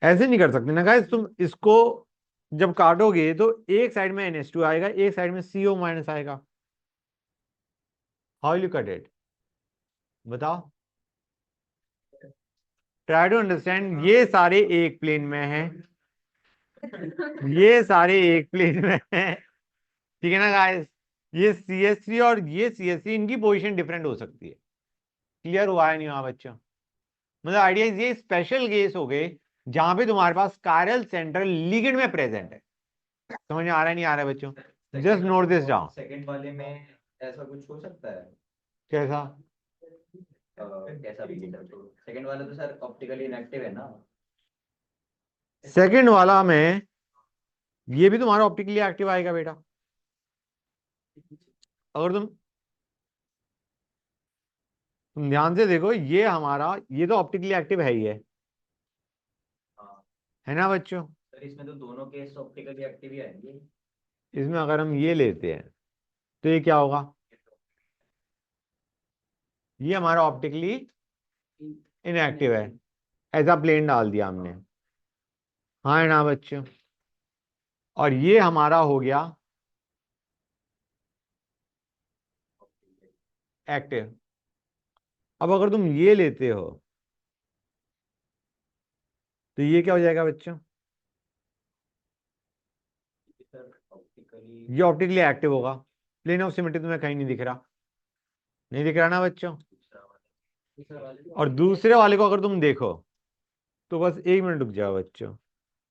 ऐसे नहीं कर सकते ना गाइस, तुम इसको जब काटोगे तो एक साइड में NH2 आएगा, एक साइड में CO माइनस आएगा। हाउ यू कट इट, बताओ। ट्राई टू अंडरस्टैंड, ये सारे एक प्लेन में हैं, ये सारे एक प्लेन में हैं, ठीक है ना गाइस? ये CH3 और ये CH3, इनकी पोजीशन डिफरेंट हो सकती है। क्लियर हुआ है नहीं हुआ बच्चों? मतलब आइडिया, ये स्पेशल केस हो गए जहां पे तुम्हारे पास कायरल सेंटर लिगेंड में प्रेजेंट है। समझ में आ रहा है नहीं आ रहा है बच्चों? Just note this down. Second वाले में ऐसा कुछ हो सकता है? कैसा? कैसा भी सेकंड वाला तो सर ऑप्टिकली इनएक्टिव है ना। सेकंड वाला में ये भी तुम्हारा ऑप्टिकली एक्टिव आएगा बेटा। अगर तुम ध्यान से देखो, ये हमारा, ये तो ऑप्टिकली एक्टिव है ही हाँ है ना बच्चों? सर, इसमें तो दोनों केस ऑप्टिकली एक्टिव ही आएंगे। इसमें अगर हम ये लेते हैं तो ये क्या होगा? ये हमारा ऑप्टिकली इनएक्टिव है, ऐसा प्लेन डाल दिया हमने। हाँ है ना बच्चों? और ये हमारा हो गया एक्टिव। अब अगर तुम ये लेते हो तो ये क्या हो जाएगा बच्चों? सर ऑप्टिकली ये ऑप्टिकली एक्टिव होगा। प्लेन ऑफ सिमेट्री तुम्हें कहीं नहीं दिख रहा, नहीं दिख रहा ना बच्चों? दूसरा वाले और दूसरे वाले को अगर तुम देखो तो बस 1 मिनट रुक जाओ बच्चों।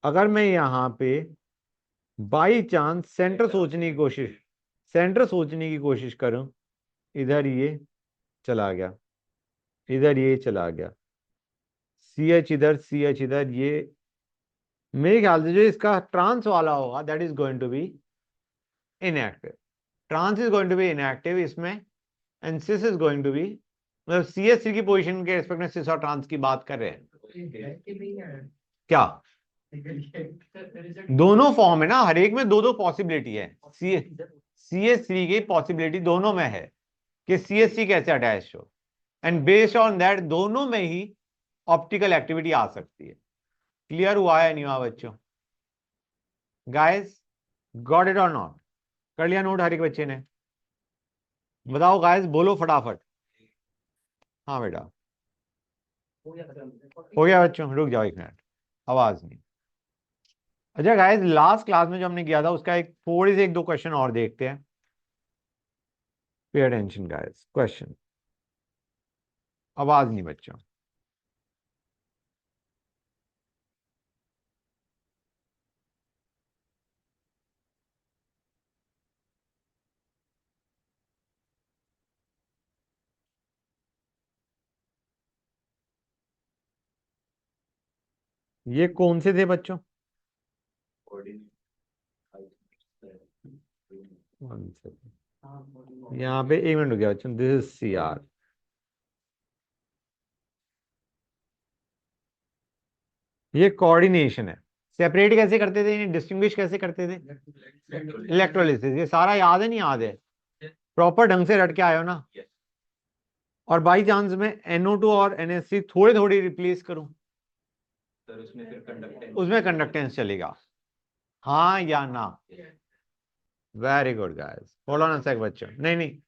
अगर मैं यहाँ पे बाई चांस सेंटर सोचने की कोशिश करूं, इधर ये चला गया, इधर ये चला गया, सी एच इधर, सी एच इधर, ये मेरे ख्याल से जो इसका ट्रांस वाला होगा that is going to be inactive. Trans is going to be inactive इसमें, and cis is going to be, मतलब सी एच सी की पोजीशन के रिस्पेक्ट में सिस और ट्रांस की बात कर रहे हैं क्या? दोनों फॉर्म है ना, हर एक में दो दो पॉसिबिलिटी है। सी एच थ्री की पॉसिबिलिटी दोनों में है कि सी एच सी कैसे अटैच हो, एंड बेस्ड ऑन दैट दोनों में ही ऑप्टिकल एक्टिविटी आ सकती है। क्लियर हुआ है नहीं हुआ बच्चों? गाइस गॉट इट और नॉट? कर लिया नोट हर एक बच्चे ने? बताओ गाइस, बोलो फटाफट। हाँ बेटा हो गया खत्म। हो गया बच्चों, रुक जाओ 1 मिनट, आवाज नहीं। अच्छा गाइस, लास्ट क्लास में जो हमने किया था उसका एक थोड़ी से 1-2 क्वेश्चन और देखते हैं। पे अटेंशन गाइस, क्वेश्चन, आवाज नहीं बच्चों। ये कौन से थे बच्चों? One second. हाँ, body में। यहाँ पे 1 मिनट हो गया बच्चों, दिस इज सी आर। ये कोऑर्डिनेशन है। सेपरेट कैसे करते थे, डिस्टिंग्विश कैसे करते थे? इलेक्ट्रोलिसिस। ये सारा याद है नहीं याद है? प्रॉपर ढंग से रट के आए हो ना? और बाई चांस में NO2 और NH3 थोड़ी थोड़ी रिप्लेस करूं, सर उसमें फिर कंडक्टेंस उसमें कंडक्टेंस चलेगा, हाँ या ना? Very good guys, hold on a sec बच्चों। नहीं नहीं,